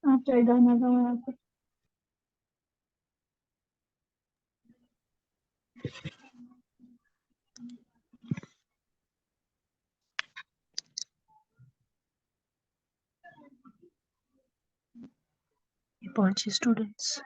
आप चाहे गाना गाओ यहाँ पे। पांच स्टूडेंट्स।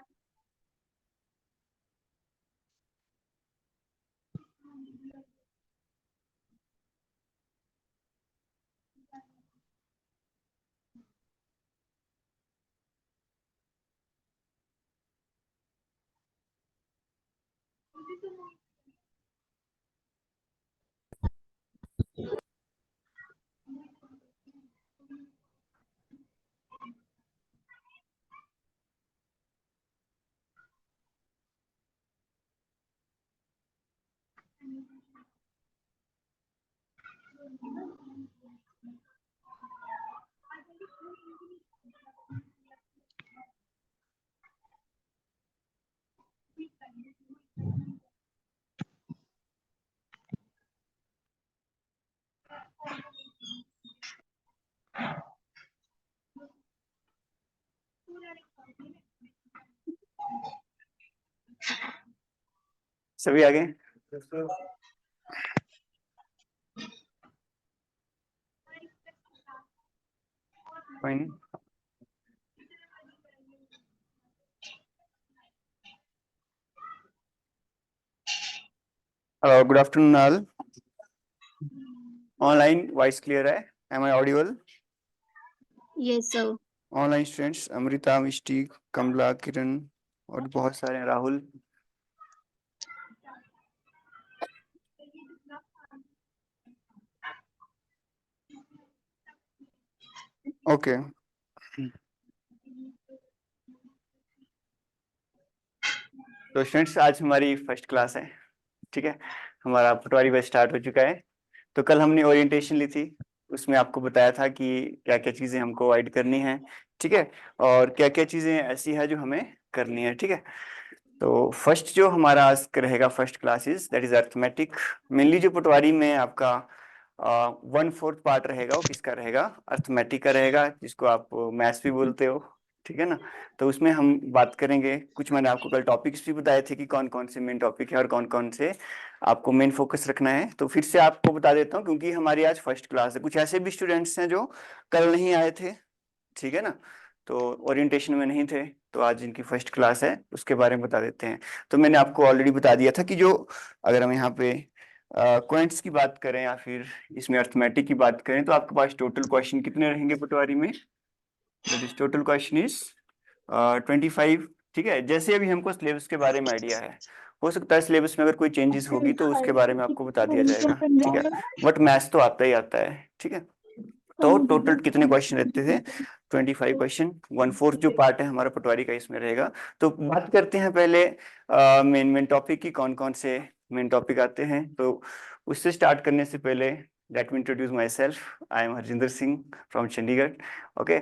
सभी आगे। कोई नहीं। Hello, good afternoon all. Online voice clear है? Am I audible? Yes sir. Online students Amrita, Mishti, Kamala, Kiran और बहुत सारे हैं, राहुल। ओके। तो स्टूडेंट्स आज हमारी फर्स्ट क्लास है, ठीक है। हमारा पटवारी बैच स्टार्ट हो चुका है। तो कल हमने ओरिएंटेशन ली थी, उसमें आपको बताया था कि क्या क्या चीज़ें हमको अवॉइड करनी है, ठीक है, और क्या क्या चीज़ें ऐसी है जो हमें करनी है, ठीक है। तो फर्स्ट जो हमारा आज रहेगा first classes that is arithmetic. Mainly जो पटवारी में आपका 1/4 पार्ट रहेगा वो किसका रहेगा? अर्थमेटिक का रहेगा, जिसको आप मैथ्स भी बोलते हो, ठीक है ना। तो उसमें हम बात करेंगे कुछ, मैंने आपको कल टॉपिक्स भी बताए थे कि कौन कौन से मेन टॉपिक है और कौन कौन से आपको मेन फोकस रखना है। तो फिर से आपको बता देता हूँ, क्योंकि हमारी आज फर्स्ट क्लास है। कुछ ऐसे भी स्टूडेंट्स हैं जो कल नहीं आए थे, ठीक है ना, तो ओरिएंटेशन में नहीं थे, तो आज इनकी फर्स्ट क्लास है, उसके बारे में बता देते हैं। तो मैंने आपको ऑलरेडी बता दिया था कि जो अगर हम यहाँ पे क्वेंट्स की बात करें या फिर इसमें अर्थमेटिक की बात करें, तो आपके पास टोटल क्वेश्चन कितने रहेंगे पटवारी में? That is total question is 25, ठीक है। जैसे अभी हमको सिलेबस के बारे में आइडिया है, हो सकता है सिलेबस में अगर कोई चेंजेस होगी तो उसके बारे में आपको बता दिया जाएगा, ठीक है। बट मैथ्स तो आता ही आता है, ठीक है। तो टोटल कितने क्वेश्चन रहते थे? 25 क्वेश्चन। 1/4 जो पार्ट है हमारा पटवारी का इसमें रहेगा। तो बात करते हैं पहले मेन टॉपिक की, कौन कौन से मेन टॉपिक आते हैं। तो उससे स्टार्ट करने से पहले let me introduce my self. I am Harjinder Singh from Chandigarh. Okay,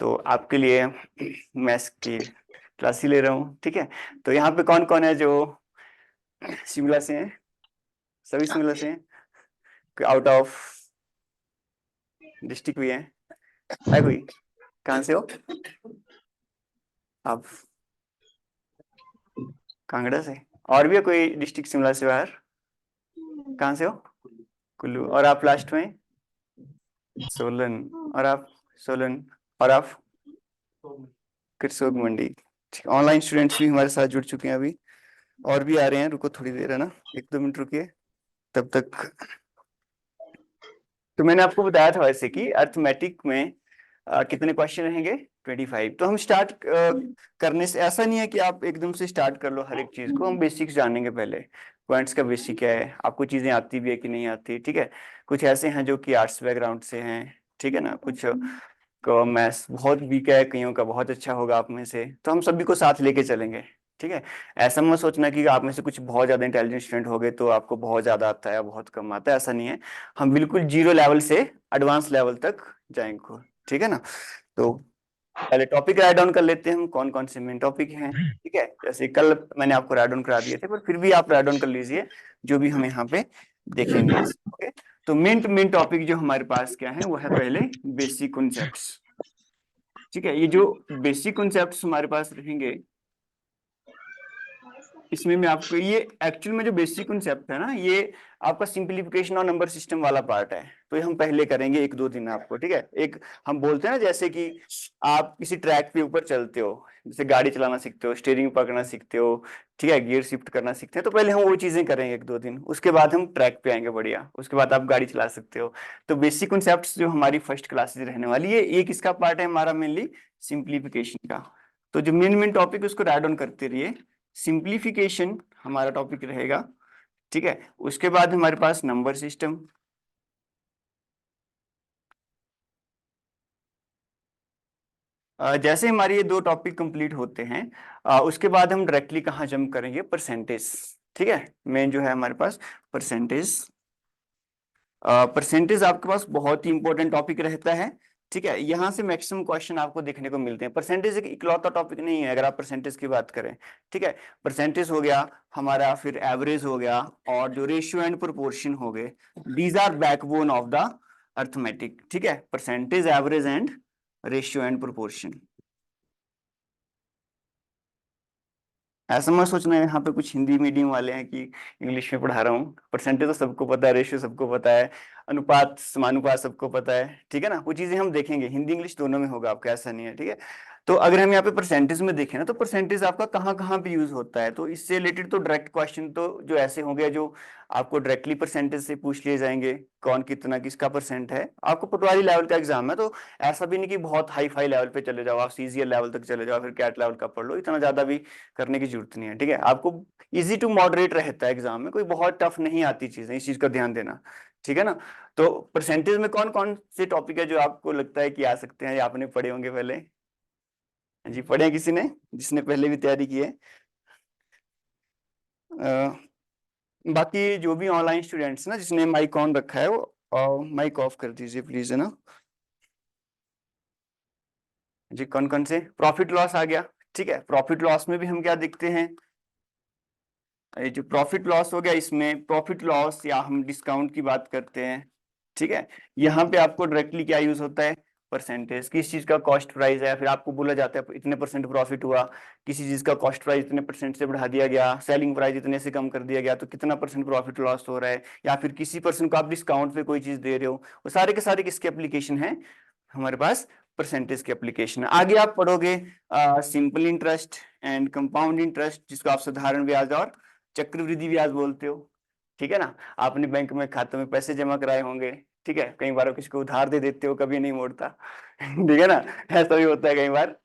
तो आपके लिए मैथ्स की क्लास ही ले रहा हूँ, ठीक है। तो यहाँ पे कौन कौन है जो शिमला से हैं? सभी शिमला से हैं? आउट ऑफ डिस्ट्रिक्ट भी है कोई? कहाँ से हो आप? कांगड़ा से? और भी है कोई डिस्ट्रिक्ट शिमला से बाहर? कहाँ से हो? कुल्लू। और आप लास्ट में? सोलन। और आप? सोलन। और आप? करसोग मंडी। ठीक, ऑनलाइन स्टूडेंट्स भी हमारे साथ जुड़ चुके हैं अभी, और भी आ रहे हैं। रुको थोड़ी देर, है ना, 1-2 मिनट रुकिए तब तक। तो मैंने आपको बताया था वैसे कि अर्थमेटिक में कितने क्वेश्चन रहेंगे? 25। तो हम स्टार्ट करने से ऐसा नहीं है कि आप एकदम से स्टार्ट कर लो हर एक चीज को, हम बेसिक्स जानेंगे पहले। पॉइंट्स का बेसिक क्या है, आपको चीजें आती भी है कि नहीं आती, ठीक है। कुछ ऐसे हैं जो कि आर्ट्स बैकग्राउंड से हैं, ठीक है ना, कुछ का मैथ्स बहुत वीक है, कईयों का बहुत अच्छा होगा आप में से, तो हम सभी को साथ लेके चलेंगे, ठीक है। ऐसा मत सोचना कि आप में से कुछ बहुत ज्यादा इंटेलिजेंट स्टूडेंट हो गए तो आपको बहुत ज्यादा आता है या बहुत कम आता है, ऐसा नहीं है। हम बिल्कुल जीरो लेवल से एडवांस लेवल तक जाएंगे, ठीक है ना। तो पहले टॉपिक राइट डाउन कर लेते हैं हम, कौन कौन से मेन टॉपिक हैं, ठीक है। जैसे कल मैंने आपको राइट डाउन करा दिए थे, पर फिर भी आप राइट डाउन कर लीजिए जो भी हम यहाँ पे देखेंगे, ओके। तो मेन टॉपिक जो हमारे पास क्या है वो है पहले बेसिक कॉन्सेप्ट्स, ठीक है। ये जो बेसिक कॉन्सेप्ट्स हमारे पास रहेंगे, इसमें मैं आपको ये एक्चुअल में जो बेसिक कॉन्सेप्ट है ना, ये आपका सिंपलीफिकेशन और नंबर सिस्टम वाला पार्ट है, तो ये हम पहले करेंगे 1-2 दिन आपको, ठीक है। एक हम बोलते हैं ना, जैसे कि आप किसी ट्रैक पे ऊपर चलते हो, जैसे गाड़ी चलाना सीखते हो, स्टीयरिंग पकड़ना सीखते हो, ठीक है, गियर शिफ्ट करना सीखते हैं, तो पहले हम वो चीजें करेंगे 1-2 दिन, उसके बाद हम ट्रैक पे आएंगे बढ़िया, उसके बाद आप गाड़ी चला सकते हो। तो बेसिक कॉन्सेप्ट्स जो हमारी फर्स्ट क्लासेज रहने वाली है, एक इसका पार्ट है हमारा मेनली सिंप्लीफिकेशन का। तो जो मेन टॉपिक उसको राइट डाउन करते रहिए। सिंप्लीफिकेशन हमारा टॉपिक रहेगा, ठीक है। उसके बाद हमारे पास नंबर सिस्टम, जैसे हमारे ये 2 टॉपिक कंप्लीट होते हैं, उसके बाद हम डायरेक्टली कहाँ जंप करेंगे, परसेंटेज, ठीक है। मेन जो है हमारे पास परसेंटेज। परसेंटेज आपके पास बहुत ही इंपॉर्टेंट टॉपिक रहता है, ठीक है। यहाँ से मैक्सिमम क्वेश्चन आपको देखने को मिलते हैं। परसेंटेज एक इकलौता टॉपिक नहीं है अगर आप परसेंटेज की बात करें, ठीक है। परसेंटेज हो गया हमारा, फिर एवरेज हो गया, और जो रेशियो एंड प्रोपोर्शन हो गए, these are backbone of the arithmetic, ठीक है। Percentage, average and ratio and proportion. ऐसा मत सोचना यहाँ पे कुछ हिंदी मीडियम वाले हैं कि इंग्लिश में पढ़ा रहा हूँ। परसेंटेज तो सबको पता है, रेशियो सबको पता है, अनुपात समानुपात सबको पता है, ठीक है ना। वो चीजें हम देखेंगे, हिंदी इंग्लिश दोनों में होगा आपका, ऐसा नहीं है, ठीक है। तो अगर हम यहाँ पे परसेंटेज में देखें ना, तो परसेंटेज आपका कहाँ कहाँ पे यूज होता है, तो इससे रिलेटेड तो डायरेक्ट क्वेश्चन तो जो ऐसे होंगे जो आपको डायरेक्टली परसेंटेज से पूछ लिए जाएंगे, कौन कितना किसका परसेंट है। आपको पटवारी लेवल का एग्जाम है, तो ऐसा भी नहीं कि बहुत हाई फाई लेवल पे चले जाओ, आप सीजीएल लेवल तक चले जाओ, फिर कैट लेवल का पढ़ लो, इतना ज्यादा भी करने की जरूरत नहीं है, ठीक है। आपको इजी टू मॉडरेट रहता है एग्जाम में, कोई बहुत टफ नहीं आती चीजें, इस चीज का ध्यान देना, ठीक है ना। तो परसेंटेज में कौन कौन से टॉपिक है जो आपको लगता है कि आ सकते हैं, या आपने पढ़े होंगे पहले? जी, पढ़े हैं किसी ने, जिसने पहले भी तैयारी की है? बाकी जो भी ऑनलाइन स्टूडेंट्स ना, जिसने माइक ऑन रखा है वो माइक ऑफ कर दीजिए प्लीज, है ना जी। कौन कौन से? प्रॉफिट लॉस आ गया, ठीक है। प्रॉफिट लॉस में भी हम क्या देखते हैं, ये जो प्रॉफिट लॉस हो गया, इसमें प्रॉफिट लॉस या हम डिस्काउंट की बात करते हैं, ठीक है। यहाँ पे आपको डायरेक्टली क्या यूज होता है, परसेंटेज। किस चीज का कॉस्ट प्राइस है, फिर आपको बोला जाता है इतने परसेंट प्रॉफिट हुआ, किसी चीज का कॉस्ट प्राइस इतने परसेंट से बढ़ा दिया गया, सेलिंग प्राइस इतने से कम कर दिया गया, तो कितना परसेंट प्रॉफिट लॉस हो रहा है, या फिर किसी पर्सन को आप डिस्काउंट पे कोई चीज दे रहे हो, वो सारे के सारे किसके एप्लीकेशन है, हमारे पास परसेंटेज के एप्लीकेशन है। आगे आप पढ़ोगे simple interest and compound interest, जिसको आप साधारण ब्याज और चक्रवृद्धि ब्याज बोलते हो, ठीक है ना। आपने बैंक में खाते में पैसे जमा कराए होंगे, ठीक है। कई बार किसी को उधार दे देते हो, कभी नहीं मोड़ता ठीक है ना, ऐसा भी होता है कई बार।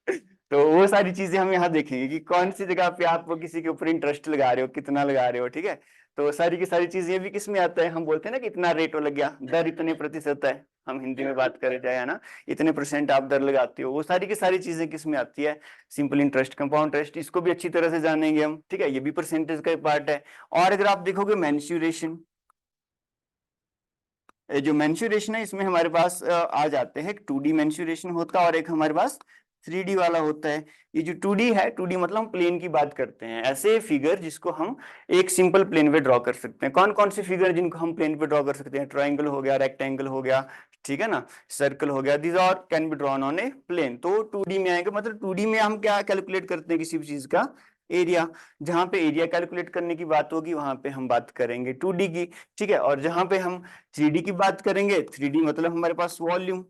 तो वो सारी चीजें हम यहाँ देखेंगे कि कौन सी जगह पे आप किसी के ऊपर इंटरेस्ट लगा रहे हो, कितना लगा रहे हो, ठीक है। तो सारी की सारी चीजें भी किस में आता है, हम बोलते हैं ना कि इतना रेट लग गया, दर इतने प्रतिशत है, हम हिंदी में बात करें जाए, है ना, इतने परसेंट आप दर लगाते हो, वो सारी की सारी चीजें किस में आती है, सिंपल इंटरेस्ट, कंपाउंड इंटरेस्ट, इसको भी अच्छी तरह से जानेंगे हम, ठीक है। ये भी परसेंटेज का पार्ट है। और अगर आप देखोगे मेंसुरेशन, जो मेंसुरेशन है, इसमें हमारे पास आ जाते हैं, 2D मेंसुरेशन होता है और एक हमारे पास 3D वाला होता है। ये जो 2D है, 2D मतलब हम प्लेन की बात करते हैं, ऐसे फिगर जिसको हम एक सिंपल प्लेन पे ड्रॉ कर सकते हैं। कौन कौन से फिगर जिनको हम प्लेन पे ड्रॉ कर सकते हैं? ट्राइंगल हो गया, रेक्टेंगल हो गया, ठीक है ना, सर्कल हो गया, these are can be drawn on a plane. तो 2D में आएगा, मतलब 2D में हम क्या कैलकुलेट करते हैं, किसी भी चीज का एरिया। जहां पे एरिया कैलकुलेट करने की बात होगी, वहां पे हम बात करेंगे 2D की, ठीक है। और जहां पे हम 3D की बात करेंगे, 3D मतलब हमारे पास वॉल्यूम,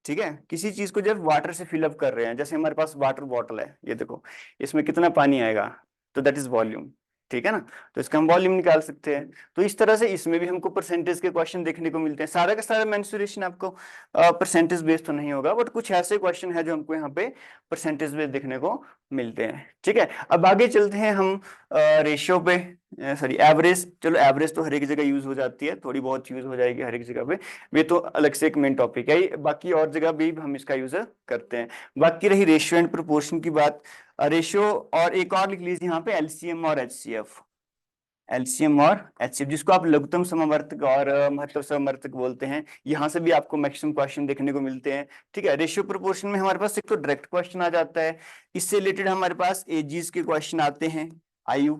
ठीक है। किसी चीज को जब वाटर से फिलअप कर रहे हैं, जैसे हमारे पास वाटर बॉटल है, ये देखो, इसमें कितना पानी आएगा, तो दैट इज वॉल्यूम, ठीक है ना। तो इसका हम वॉल्यूम निकाल सकते हैं। तो इस तरह से इसमें भी हमको परसेंटेज के क्वेश्चन देखने को मिलते हैं। सारा का सारा मेंसुरेशन आपको परसेंटेज बेस्ड तो नहीं होगा, बट कुछ ऐसे क्वेश्चन है जो हमको यहाँ पे परसेंटेज बेस्ड देखने को मिलते हैं, ठीक है। अब आगे चलते हैं हम रेशियो पे। सॉरी एवरेज, चलो एवरेज तो हर एक जगह यूज हो जाती है, थोड़ी बहुत यूज हो जाएगी हर एक जगह पे, ये तो अलग से एक मेन टॉपिक है, बाकी और जगह भी हम इसका यूज करते हैं। बाकी रही रेशियो एंड प्रोपोर्शन की बात, रेशियो और एक और लिख लीजिए यहाँ पे एलसीएम और एचसीएफ, एलसीएम और एचसीएफ जिसको आप लघुत्तम समवर्तक और महत्तम समवर्तक बोलते हैं, यहाँ से भी आपको मैक्सिमम क्वेश्चन देखने को मिलते हैं। ठीक है, रेशियो प्रोपोर्शन में हमारे पास एक तो डायरेक्ट क्वेश्चन आ जाता है, इससे रिलेटेड हमारे पास एजेस के क्वेश्चन आते हैं, आयु,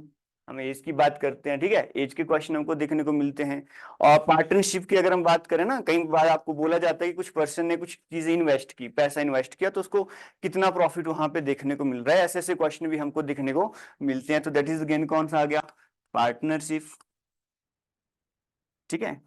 हम एज की बात करते हैं, ठीक है, एज के क्वेश्चन हमको देखने को मिलते हैं। और पार्टनरशिप की अगर हम बात करें ना, कई बार आपको बोला जाता है कि कुछ पर्सन ने कुछ चीजें इन्वेस्ट की, पैसा इन्वेस्ट किया, तो उसको कितना प्रॉफिट वहां पे देखने को मिल रहा है, ऐसे ऐसे क्वेश्चन भी हमको देखने को मिलते हैं। तो दैट इज अगेन कौन सा आ गया, पार्टनरशिप। ठीक है,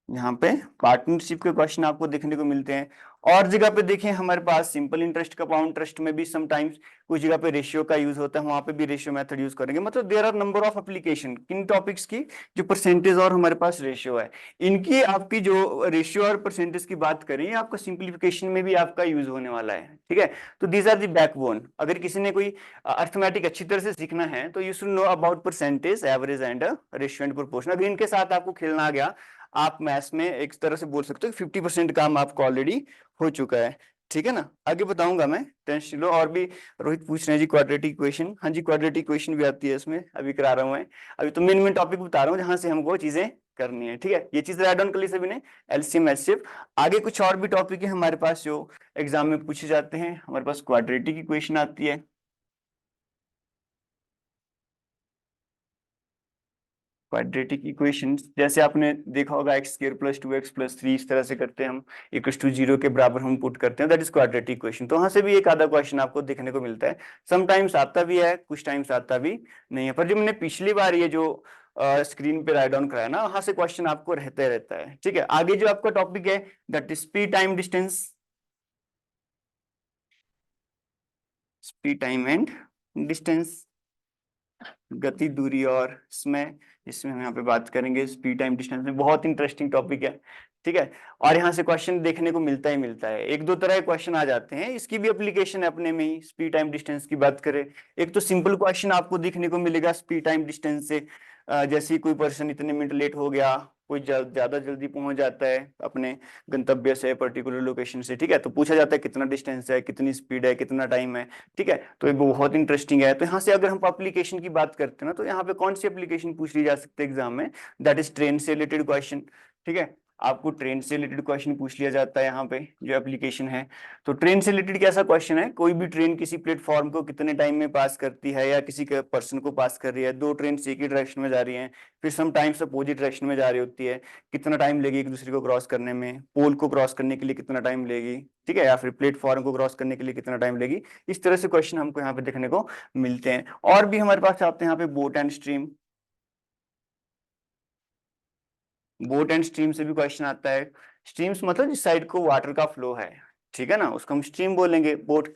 यहाँ पे पार्टनरशिप के क्वेश्चन आपको देखने को मिलते हैं। और जगह पे देखें हमारे पास सिंपल इंटरेस्ट कंपाउंड इंटरेस्ट में भी समटाइम्स कुछ जगह पे रेशियो का यूज होता है, वहां पे भी रेशियो मेथड यूज करेंगे। मतलब there are number of application किन टॉपिक्स की, जो परसेंटेज और हमारे पास रेशियो है, इनकी आपकी जो रेशियो और परसेंटेज की बात करें, आपका सिंप्लीफिकेशन में भी आपका यूज होने वाला है। ठीक है, तो दीज आर दी बैकबोन। अगर किसी ने कोई अर्थमेटिक अच्छी तरह से सीखना है तो you should know about percentage, average and ratio and proportion. अगर इनके साथ आपको खेलना आ गया, आप मैथ्स में एक तरह से बोल सकते हो 50% काम आपको ऑलरेडी हो चुका है। ठीक है ना, आगे बताऊंगा मैं, टेंशन लो। और भी रोहित पूछ रहे हैं जी क्वाड्रेटिक इक्वेशन, हाँ जी क्वाड्रेटिक इक्वेशन भी आती है इसमें, अभी करा रहा हूँ मैं। अभी तो मेन मेन टॉपिक बता रहा हूँ जहां से हमको चीजें करनी है। ठीक है, ये चीज राइट डाउन कर ली सभी ने, एलसीएम एचसीएफ। आगे कुछ और भी टॉपिक है हमारे पास जो एग्जाम में पूछे जाते हैं। हमारे पास क्वाड्रेटिक इक्वेशन आती है, क्वाड्रेटिक इक्वेशन जैसे आपने देखा होगा एक्स स्क्वायर प्लस 2x+3, इस तरह से करते हैं हम, इक्वल्स टू 0 के बराबर हम पुट करते हैं, दैट इज क्वाड्रेटिक इक्वेशन। तो वहां से भी एक आधा क्वेश्चन आपको देखने को मिलता है, समटाइम्स आता भी है, कुछ टाइम्स आता भी नहीं है। पर जो मैंने पिछली बार ये जो स्क्रीन पे राइट डाउन कराया ना, वहां से क्वेश्चन आपको रहता रहता है। ठीक है, आगे जो आपका टॉपिक है that is speed time distance, speed time and distance, गति, दूरी और समय, इसमें हम यहाँ पे बात करेंगे स्पीड टाइम डिस्टेंस में, बहुत इंटरेस्टिंग टॉपिक है। ठीक है, और यहाँ से क्वेश्चन देखने को मिलता ही मिलता है, एक दो तरह के क्वेश्चन आ जाते हैं, इसकी भी एप्लीकेशन है अपने में ही। स्पीड टाइम डिस्टेंस की बात करें, एक तो सिंपल क्वेश्चन आपको देखने को मिलेगा स्पीड टाइम डिस्टेंस से, जैसे ही कोई पर्सन इतने मिनट लेट हो गया, कोई ज्यादा जल्दी पहुंच जाता है अपने गंतव्य से, पर्टिकुलर लोकेशन से। ठीक है, तो पूछा जाता है कितना डिस्टेंस है, कितनी स्पीड है, कितना टाइम है। ठीक है, तो ये बहुत इंटरेस्टिंग है। तो यहाँ से अगर हम एप्लीकेशन की बात करते हैं ना, तो यहाँ पे कौन सी एप्लीकेशन पूछ ली जा सकती है एग्जाम में, दैट इज ट्रेन से रिलेटेड क्वेश्चन। ठीक है, आपको ट्रेन से रिलेटेड क्वेश्चन पूछ लिया जाता है यहाँ पे जो एप्लीकेशन है। तो ट्रेन से रिलेटेड कैसा क्वेश्चन है, कोई भी ट्रेन किसी प्लेटफॉर्म को कितने टाइम में पास करती है, या किसी के पर्सन को पास कर रही है, दो ट्रेन एक ही डायरेक्शन में जा रही हैं, फिर सम टाइम्स अपोजिट डायरेक्शन में जा रही होती है, कितना टाइम लेगी एक दूसरे को क्रॉस करने में, पोल को क्रॉस करने के लिए कितना टाइम लेगी, ठीक है, या फिर प्लेटफॉर्म को क्रॉस करने के लिए कितना टाइम लेगी। इस तरह से क्वेश्चन हमको यहाँ पे देखने को मिलते हैं। और भी हमारे पास आते हैं यहाँ पे boat and stream, boat and stream से भी क्वेश्चन आता है। स्ट्रीम्स मतलब जिस साइड को वाटर का फ्लो है, ठीक है ना, उसको हम स्ट्रीम बोलेंगे, बोट।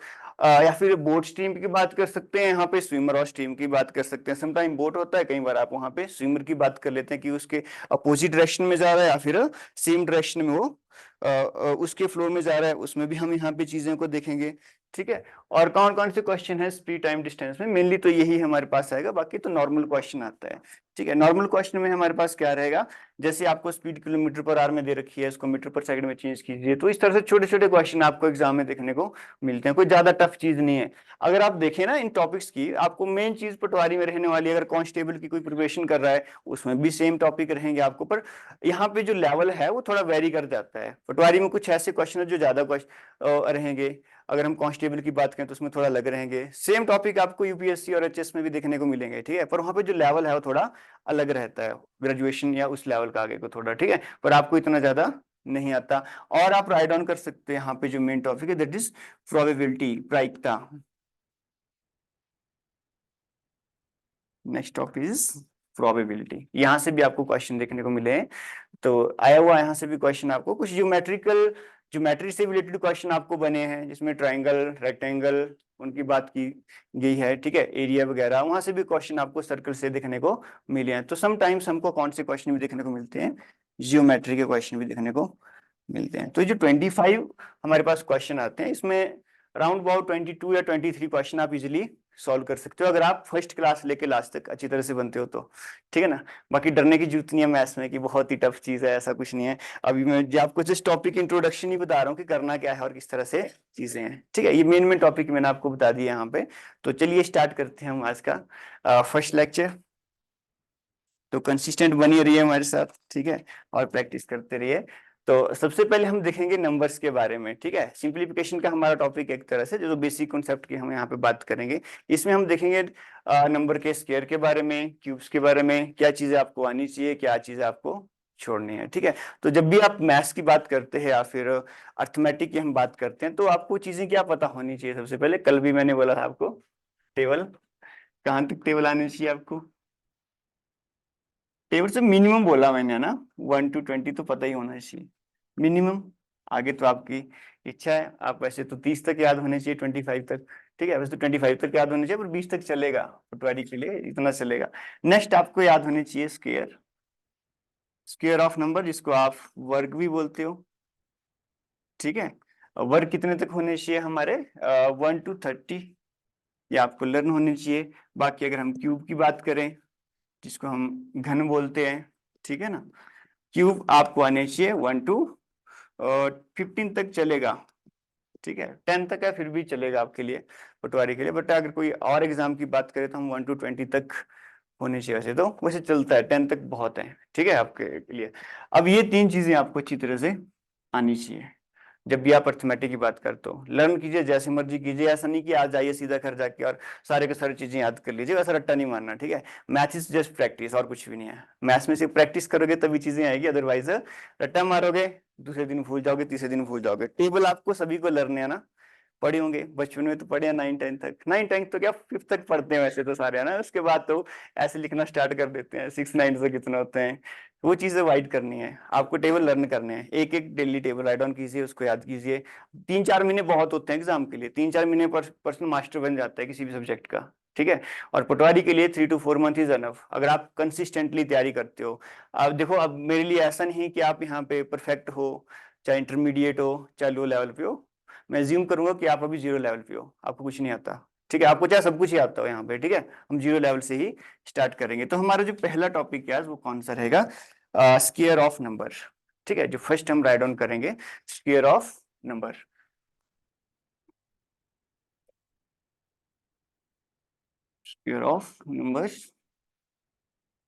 या फिर बोट स्ट्रीम की बात कर सकते हैं, यहाँ पे स्विमर और स्ट्रीम की बात कर सकते हैं। समटाइम बोट होता है, कई बार आप वहाँ पे स्विमर की बात कर लेते हैं कि उसके अपोजिट डायरेक्शन में जा रहा है या फिर सेम डायरेक्शन में वो उसके फ्लो में जा रहा है, उसमें भी हम यहाँ पे चीजों को देखेंगे। ठीक है, और कौन कौन से क्वेश्चन है स्पीड टाइम डिस्टेंस में, मेनली तो यही हमारे पास आएगा, बाकी तो नॉर्मल क्वेश्चन आता है। ठीक है, नॉर्मल क्वेश्चन में हमारे पास क्या रहेगा, जैसे आपको स्पीड किलोमीटर पर आवर में दे रखी है, इसको मीटर पर सेकंड में चेंज कीजिए। तो इस तरह से छोटे छोटे क्वेश्चन आपको एग्जाम में देखने को मिलते हैं, कोई ज्यादा टफ चीज नहीं है। अगर आप देखें ना इन टॉपिक्स की, आपको मेन चीज पटवारी में रहने वाली, अगर कांस्टेबल की कोई प्रिपरेशन कर रहा है उसमें भी सेम टॉपिक रहेंगे आपको, पर यहाँ पे जो लेवल है वो थोड़ा वेरी कर जाता है। पटवारी में कुछ ऐसे क्वेश्चन है जो ज्यादा रहेंगे, अगर हम कांस्टेबल की बात करें तो उसमें थोड़ा अलग रहेंगे। सेम टॉपिक आपको यूपीएससी और एचएस में भी देखने को मिलेंगे। ठीक है, पर वहाँ पे जो लेवल है वो थोड़ा अलग रहता है, ग्रेजुएशन या उस लेवल का आगे को थोड़ा। ठीक है, पर आपको इतना ज्यादा नहीं आता। और आप राइट डाउन कर सकते हैं यहाँ पे जो मेन टॉपिक है दैट इज प्रोबेबिलिटी, प्रायिकता। नेक्स्ट टॉपिक इज प्रोबेबिलिटी, यहाँ से भी आपको क्वेश्चन देखने को मिले हैं। तो आया हुआ यहाँ से भी क्वेश्चन आपको, कुछ ज्योमेट्री से रिलेटेड क्वेश्चन आपको बने हैं, जिसमें ट्रायंगल, रेक्टेंगल उनकी बात की गई है। ठीक है, एरिया वगैरह, वहां से भी क्वेश्चन आपको सर्कल से देखने को मिले हैं। तो समटाइम्स हमको कौन से क्वेश्चन भी देखने को मिलते हैं, जियोमेट्री के क्वेश्चन भी देखने को मिलते हैं। तो जो 25 हमारे पास क्वेश्चन आते हैं, इसमें अराउंड अबाउट 22 या 23 क्वेश्चन आप इजिली सॉल्व कर सकते हो अगर आप फर्स्ट क्लास लेके लास्ट तक अच्छी तरह से बनते हो तो, ठीक है ना। बाकी डरने की जरूरत नहीं है मैथ्स में कि बहुत ही टफ चीज है, ऐसा कुछ नहीं है। अभी मैं जो आपको जस्ट टॉपिक इंट्रोडक्शन ही बता रहा हूँ कि करना क्या है और किस तरह से चीजें हैं, ठीक है। ये मेन टॉपिक मैंने आपको बता दिया यहाँ पे। तो चलिए स्टार्ट करते हैं हम आज का फर्स्ट लेक्चर। तो कंसिस्टेंट बनी रहिए हमारे साथ, ठीक है, और प्रैक्टिस करते रहिए। तो सबसे पहले हम देखेंगे नंबर्स के बारे में, ठीक है। सिंप्लीफिकेशन का हमारा टॉपिक एक तरह से जो बेसिक कॉन्सेप्ट की हम यहाँ पे बात करेंगे। इसमें हम देखेंगे नंबर के स्क्वायर के बारे में, क्यूब्स के बारे में, क्या चीजें आपको आनी चाहिए, क्या चीजें आपको छोड़नी है, ठीक है। तो जब भी आप मैथ्स की बात करते हैं या फिर अर्थमेटिक की हम बात करते हैं तो आपको चीजें क्या पता होनी चाहिए सबसे पहले। कल भी मैंने बोला था आपको टेबल, कहाँ तक टेबल आनी चाहिए आपको। टेबल से मिनिमम बोला मैंने, है ना, 1 to 20 तो पता ही होना चाहिए मिनिमम। आगे तो आपकी इच्छा है, आप वैसे तो 30 तक याद होने चाहिए, 25 तक, ठीक है। वैसे तो 25 तक याद होने चाहिए पर 20 तक चलेगा, पटवारी के लिए इतना चलेगा। नेक्स्ट आपको याद होने चाहिए स्क्वायर, स्क्वायर ऑफ नंबर, जिसको आप वर्ग भी बोलते हो, ठीक है। वर्ग कितने तक होने चाहिए हमारे, 1 to 30, ये आपको लर्न होने चाहिए। बाकी अगर हम क्यूब की बात करें जिसको हम घन बोलते हैं, ठीक है ना, क्यूब आपको आने चाहिए 1 to 15 तक चलेगा, ठीक है। 10 तक है फिर भी चलेगा आपके लिए, पटवारी के लिए। बट अगर कोई और एग्जाम की बात करें तो हम 1 to 20 तक होने चाहिए। वैसे तो वैसे चलता है, 10 तक बहुत है, ठीक है, आपके लिए। अब ये तीन चीजें आपको अच्छी तरह से आनी चाहिए जब भी आप अर्थमेटिक की बात करते हो। लर्न कीजिए, जैसे मर्जी कीजिए, ऐसा नहीं कि आज जाइए सीधा घर जाके और सारे के सारी चीजें याद कर लीजिए, वैसा रट्टा नहीं मारना, ठीक है। मैथ इज जस्ट प्रैक्टिस और कुछ भी नहीं है। मैथ्स में सिर्फ प्रैक्टिस करोगे तभी चीजें आएगी, अदरवाइज रट्टा मारोगे, दूसरे दिन भूल जाओगे, तीसरे दिन भूल जाओगे। टेबल आपको सभी को लर्न है ना, पढ़े होंगे बचपन में तो पढ़े हैं, 9 10 तक, 9 10 तो क्या 5th तक पढ़ते हैं वैसे तो सारे, है ना। उसके बाद तो ऐसे लिखना स्टार्ट कर देते हैं, 6 9 से कितना होते हैं, वो चीजें वाइड करनी है आपको, टेबल लर्न करने हैं। एक एक डेली टेबल राइट डाउन कीजिए, उसको याद कीजिए। 3 4 महीने बहुत होते हैं एग्जाम के लिए, 3 4 महीने पर पर्सनल मास्टर बन जाता है किसी भी सब्जेक्ट का, ठीक है। और पटवारी के लिए 3 to 4 मंथ इज अनफ, अगर आप कंसिस्टेंटली तैयारी करते हो। अब देखो, अब मेरे लिए ऐसा नहीं कि आप यहाँ पे परफेक्ट हो, चाहे इंटरमीडिएट हो चाहे लो लेवल पे हो। मैं ज्यूम करूंगा कि आप अभी 0 लेवल पे हो, आपको कुछ नहीं आता, ठीक है। आपको चाहे सब कुछ ही आता हो यहाँ पे, ठीक है। हम 0 लेवल से ही स्टार्ट करेंगे। तो हमारा जो पहला टॉपिक है वो कौन सा रहेगा, स्क्वायर ऑफ नंबर, ठीक है। जो फर्स्ट हम राइट डाउन करेंगे square of number. Square of number,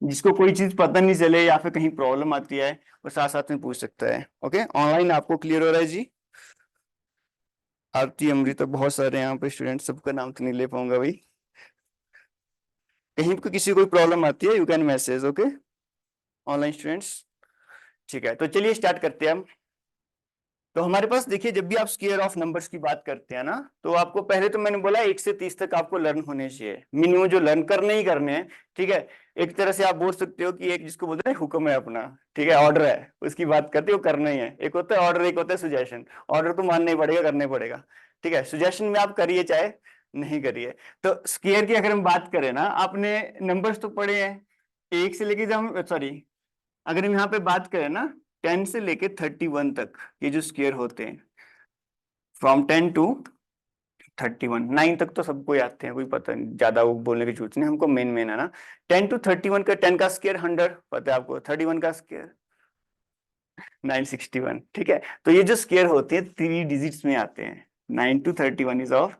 जिसको कोई चीज पता नहीं चले या फिर कहीं प्रॉब्लम आती है वो साथ साथ में पूछ सकता है। ओके, ऑनलाइन आपको क्लियर हो रहा है जी। आरती अमृत तो बहुत सारे यहाँ पे स्टूडेंट, सबका नाम तो नहीं ले पाऊंगा भाई। कहीं पे किसी को कोई प्रॉब्लम आती है you can message, okay online students, ठीक है। तो चलिए स्टार्ट करते हैं हम। तो हमारे पास देखिए, जब भी आप स्क्वायर ऑफ नंबर्स की बात करते हैं ना, तो आपको पहले तो मैंने बोला 1 से 30 तक आपको लर्न होने चाहिए मिनिमम, जो लर्न करने ही करने हैं, ठीक है। एक तरह से आप बोल सकते हो कि एक जिसको बोलते हैं हुक्म है अपना, ठीक है, ऑर्डर है, उसकी बात करते हो, करना ही है। एक होता है ऑर्डर, एक होता है सुजेशन। ऑर्डर तो मानना ही पड़ेगा, करना ही पड़ेगा, ठीक है। सुजेशन में आप करिए चाहे नहीं करिए। तो स्क्वायर की अगर हम बात करें ना, आपने नंबर्स तो पढ़े हैं, 1 से लेके, जब हम सॉरी अगर हम यहाँ पे बात करें ना 10 से लेके 31 तक, ये जो स्क्वायर होते हैं फ्रॉम 10 to 31, 9 तक तो सबको आते हैं, कोई पता नहीं, ज्यादा वो बोलने की जरूरत नहीं, हमको मेन मेन है ना। 10 to 31 का, 10 का स्क्वायर 100 पता है आपको, 31 का स्क्वायर 961, ठीक है। तो ये जो स्क्वायर होते हैं 3 डिजिट्स में आते हैं। 9 to 31 is of,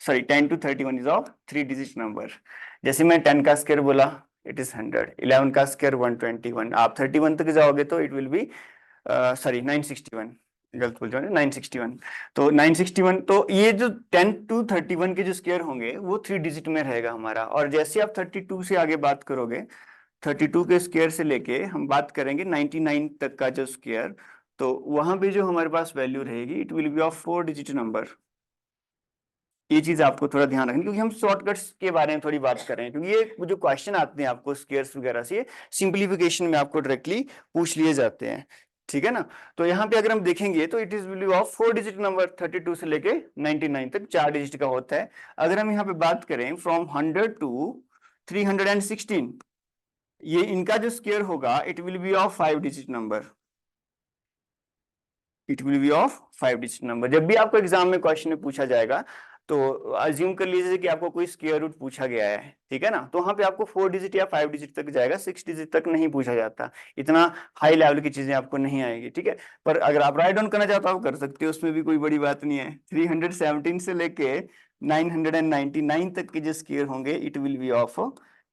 sorry 10 to 31 is of 3 digit number. जैसे मैं 10 का स्क्वायर बोला इट इज 100, 11 का स्क्वायर 121, आप 31 तक जाओगे तो इट विल बी सॉरी 961, गलत बोल जाओगे 961। तो 961, तो ये जो 10 to 31 के जो स्क्वायर होंगे वो 3 डिजिट में रहेगा हमारा। और जैसे आप 32 से आगे बात करोगे, 32 के स्क्वायर से लेके हम बात करेंगे 99 तक का जो स्क्वायर, तो वहां पे जो हमारे पास वैल्यू रहेगी it will be of 4 digit number. ये चीज आपको थोड़ा ध्यान रखनी, क्योंकि हम शॉर्टकट्स के बारे में थोड़ी बात कर रहे हैं, क्योंकि ये जो क्वेश्चन आते हैं आपको स्क्वायर्स वगैरह से, सिंप्लीफिकेशन में आपको डायरेक्टली पूछ लिए जाते हैं, ठीक है ना। तो यहाँ पे अगर हम देखेंगे तो it is value of 4 digit number, 32 से लेके 99 तक 4 डिजिट का होता है। अगर हम यहाँ पे बात करें फ्रॉम 100 to 316, ये इनका जो स्क्वायर होगा it will be of 5 digit number, it will be of 5 digit number. जब भी आपको एग्जाम में क्वेश्चन में पूछा जाएगा तो अज्यूम कर लीजिए कि आपको कोई स्क्वायर रूट पूछा गया है, ठीक है ना, तो वहां पे आपको 4 डिजिट या 5 डिजिट तक जाएगा, 6 डिजिट तक नहीं पूछा जाता, इतना हाई लेवल की चीजें आपको नहीं आएगी, ठीक है। पर अगर आप राइट डाउन करना चाहते हो आप कर सकते हो, उसमें भी कोई बड़ी बात नहीं है। 317 से लेके 999 तक के जो स्क्वायर होंगे it will be of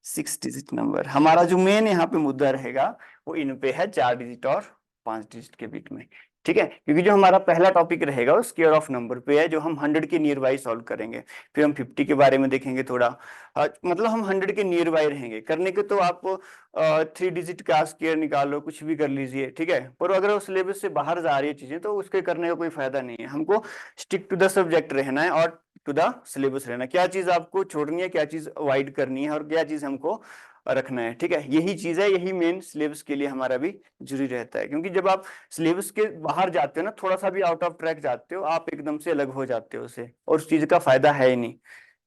6 digit number. हमारा जो मेन यहाँ पे मुद्दा रहेगा वो इन पे है 4 डिजिट और 5 डिजिट के बीच में, ठीक है, क्योंकि जो हमारा पहला टॉपिक रहेगा वो स्क्वायर ऑफ नंबर पे है, जो हम 100 के नियर बाई सॉल्व करेंगे। फिर हम 50 के बारे में देखेंगे थोड़ा, मतलब हम 100 के नियर बाई रहेंगे करने के। तो आप 3 डिजिट का स्क्वायर निकालो, कुछ भी कर लीजिए, ठीक है, पर अगर उस सिलेबस से बाहर जा रही है चीजें तो उसके करने का कोई फायदा नहीं है। हमको स्टिक टू द सब्जेक्ट रहना है और टू द सिलेबस रहना है, क्या चीज आपको छोड़नी है, क्या चीज अवॉइड करनी है और क्या चीज हमको रखना है, ठीक है। यही चीज है, यही मेन सिलेबस के लिए हमारा भी जरूरी रहता है, क्योंकि जब आप सिलेबस के बाहर जाते हो ना, थोड़ा सा भी आउट ऑफ ट्रैक जाते हो, आप एकदम से अलग हो जाते हो उससे, और उस चीज का फायदा है ही नहीं।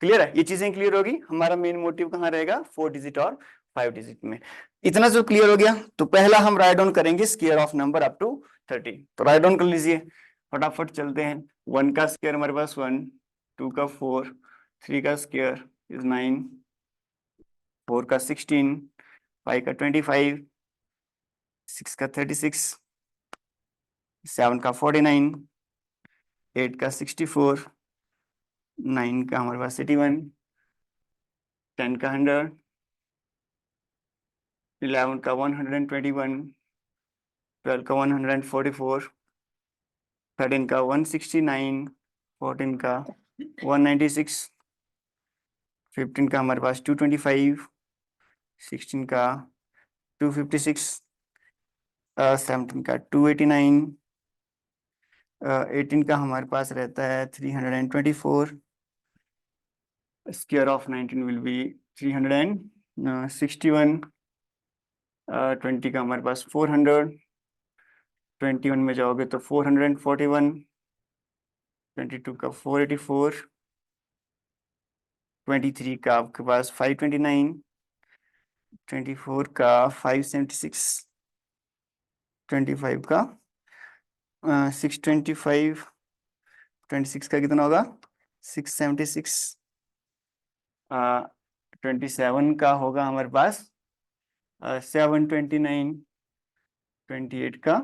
क्लियर है, ये चीजें क्लियर होगी। हमारा मेन मोटिव कहाँ रहेगा, 4 डिजिट और 5 डिजिट में। इतना जो क्लियर हो गया, तो पहला हम राइट डाउन करेंगे square of number up to 30। तो राइट डाउन कर लीजिए, फटाफट चलते हैं। 1 का स्क्वायर हमारे पास 1, 2 का 4, 3 का स्क्वायर इज 9, 4 का 16, 5 का 25, 6 का 36, 7 का 49, 8 का 64, 9 का हमारे पास 81, 10 का 100, 11 का 121, 12 का 144, 13 का 169, 14 का 196, 15 का हमारे पास 225, 16 का 256, 17 का 289, 18 का हमारे पास रहता है 324, स्क्वायर ऑफ 19 विल बी 361, 20 का हमारे पास 400, 21 में जाओगे तो 441, 22 का 484, 23 का आपके पास 529, 24 का 576, 25 का 625, 26 का कितना होगा 676, 27 का होगा हमारे पास 729, 28 का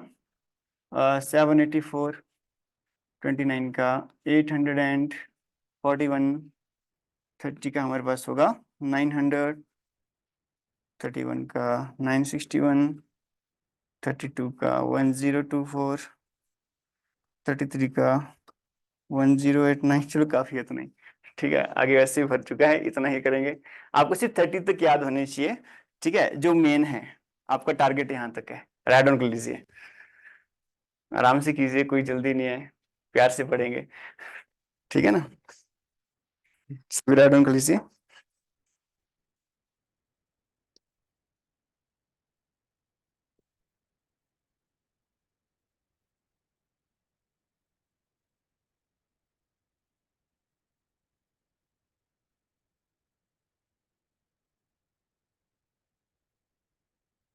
784, 29 का 841, 30 का हमारे पास होगा 900, 31 का 961, 32 का 1024, 33 का 1089। चलो काफी है, तो नहीं, ठीक है, आगे वैसे ही भर चुका है, इतना ही करेंगे। आपको सिर्फ 30 तक याद होने चाहिए, ठीक है, जो मेन है आपका टारगेट यहाँ तक है। राइट डाउन कर लीजिए, आराम से कीजिए, कोई जल्दी नहीं है, प्यार से पढ़ेंगे, ठीक है ना। राइट डाउन कर लीजिए।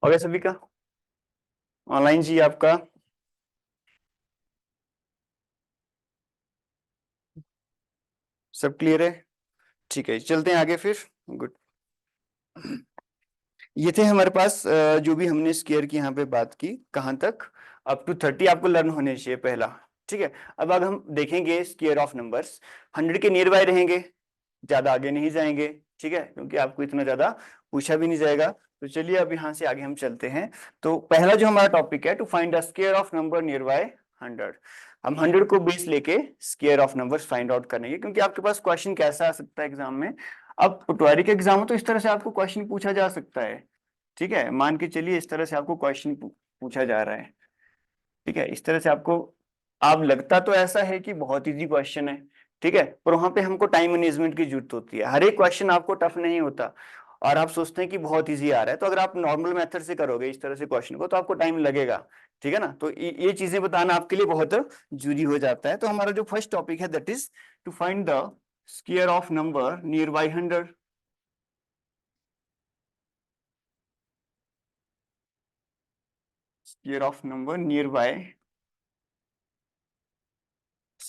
हो गया सभी का ऑनलाइन जी आपका? सब क्लियर है, ठीक है, चलते हैं आगे फिर। गुड, ये थे हमारे पास जो भी हमने स्क्वायर की यहाँ पे बात की, कहाँ तक, अप टू 30 आपको लर्न होने चाहिए पहला, ठीक है। अब अगर हम देखेंगे स्क्वायर ऑफ नंबर्स, 100 के नियर बाय रहेंगे, ज्यादा आगे नहीं जाएंगे, ठीक है, क्योंकि आपको इतना ज्यादा पूछा भी नहीं जाएगा। तो चलिए अब यहाँ से आगे हम चलते हैं। तो पहला जो हमारा टॉपिक है, to find the square of number nearby 100। हम 100 को बेस लेके square of numbers find out करेंगे, क्योंकि आपके पास क्वेश्चन कैसा आ सकता है एग्जाम में। अब पटवारी के एग्जाम में तो इस तरह से आपको क्वेश्चन पूछा जा सकता है, ठीक है, मान के चलिए इस तरह से आपको क्वेश्चन पूछा जा रहा है, ठीक है, इस तरह से आपको, आप लगता तो ऐसा है कि बहुत इजी क्वेश्चन है, ठीक है, पर वहां पे हमको टाइम मैनेजमेंट की जरूरत होती है। हर एक क्वेश्चन आपको टफ नहीं होता और आप सोचते हैं कि बहुत इजी आ रहा है, तो अगर आप नॉर्मल मेथड से करोगे इस तरह से क्वेश्चन को तो आपको टाइम लगेगा, ठीक है ना। तो ये चीजें बताना आपके लिए बहुत जरूरी हो जाता है। तो हमारा जो फर्स्ट टॉपिक है that is to find the square of number nearby 100। Square of number nearby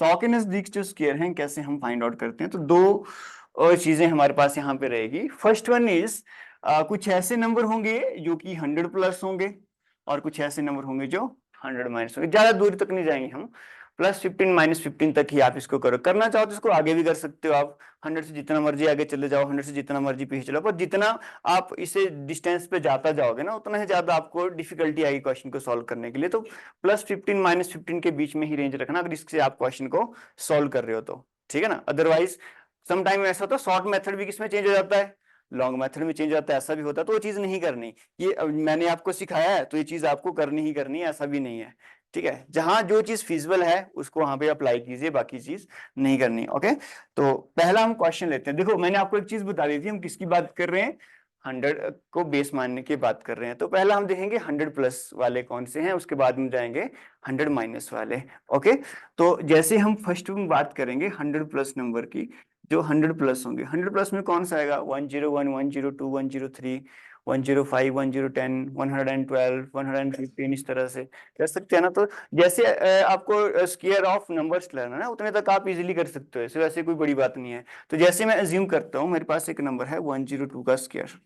100 के नजदीक जो स्क्वायर हैं कैसे हम फाइंड आउट करते हैं, तो दो चीजें हमारे पास यहाँ पे रहेगी। फर्स्ट वन इज कुछ ऐसे नंबर होंगे जो कि 100 प्लस होंगे और कुछ ऐसे नंबर होंगे जो 100 माइनस होंगे। ज्यादा दूर तक नहीं जाएंगे हम, +15 -15 तक ही आप इसको करो। करना चाहो तो इसको आगे भी कर सकते हो आप, 100 से जितना मर्जी आगे चले जाओ, 100 से जितना मर्जी पीछे चलो, पर जितना आप इसे डिस्टेंस पे जाता जाओगे ना उतना ही ज्यादा आपको डिफिकल्टी आएगी क्वेश्चन को सॉल्व करने के लिए। तो +15 -15 के बीच में ही रेंज रखना अगर इससे आप क्वेश्चन को सॉल्व कर रहे हो तो, ठीक है ना। अदरवाइज सम टाइम ऐसा होता है शॉर्ट मेथड भी किसमें चेंज हो जाता है, लॉन्ग मेथड में चेंज होता है, ऐसा भी होता है। तो वो चीज नहीं करनी, ये मैंने आपको सिखाया है तो ये चीज आपको करनी ही करनी है, ऐसा भी नहीं है, ठीक है। जहां जो चीज फिजिबल है उसको वहां पे अप्लाई कीजिए, बाकी चीज नहीं करनी। ओके, तो पहला हम क्वेश्चन लेते हैं। देखो मैंने आपको एक चीज बता दी थी, हम किसकी बात कर रहे हैं, 100 को बेस मानने की बात कर रहे हैं। तो पहला हम देखेंगे 100 प्लस वाले कौन से हैं, उसके बाद में जाएंगे 100 माइनस वाले। ओके, तो जैसे हम फर्स्ट में बात करेंगे 100 प्लस नंबर की, जो 100 प्लस होंगे, 100 प्लस में कौन सा आएगा, 101 102 103 105 110 112 115, इस तरह से कर सकते हैं ना। तो जैसे आपको स्क्वायर ऑफ नंबर्स लेना है ना उतने तक आप इजीली कर सकते हो, ऐसे वैसे कोई बड़ी बात नहीं है। तो जैसे मैं अज्यूम करता हूँ मेरे पास एक नंबर है 102 का स्क्वायर,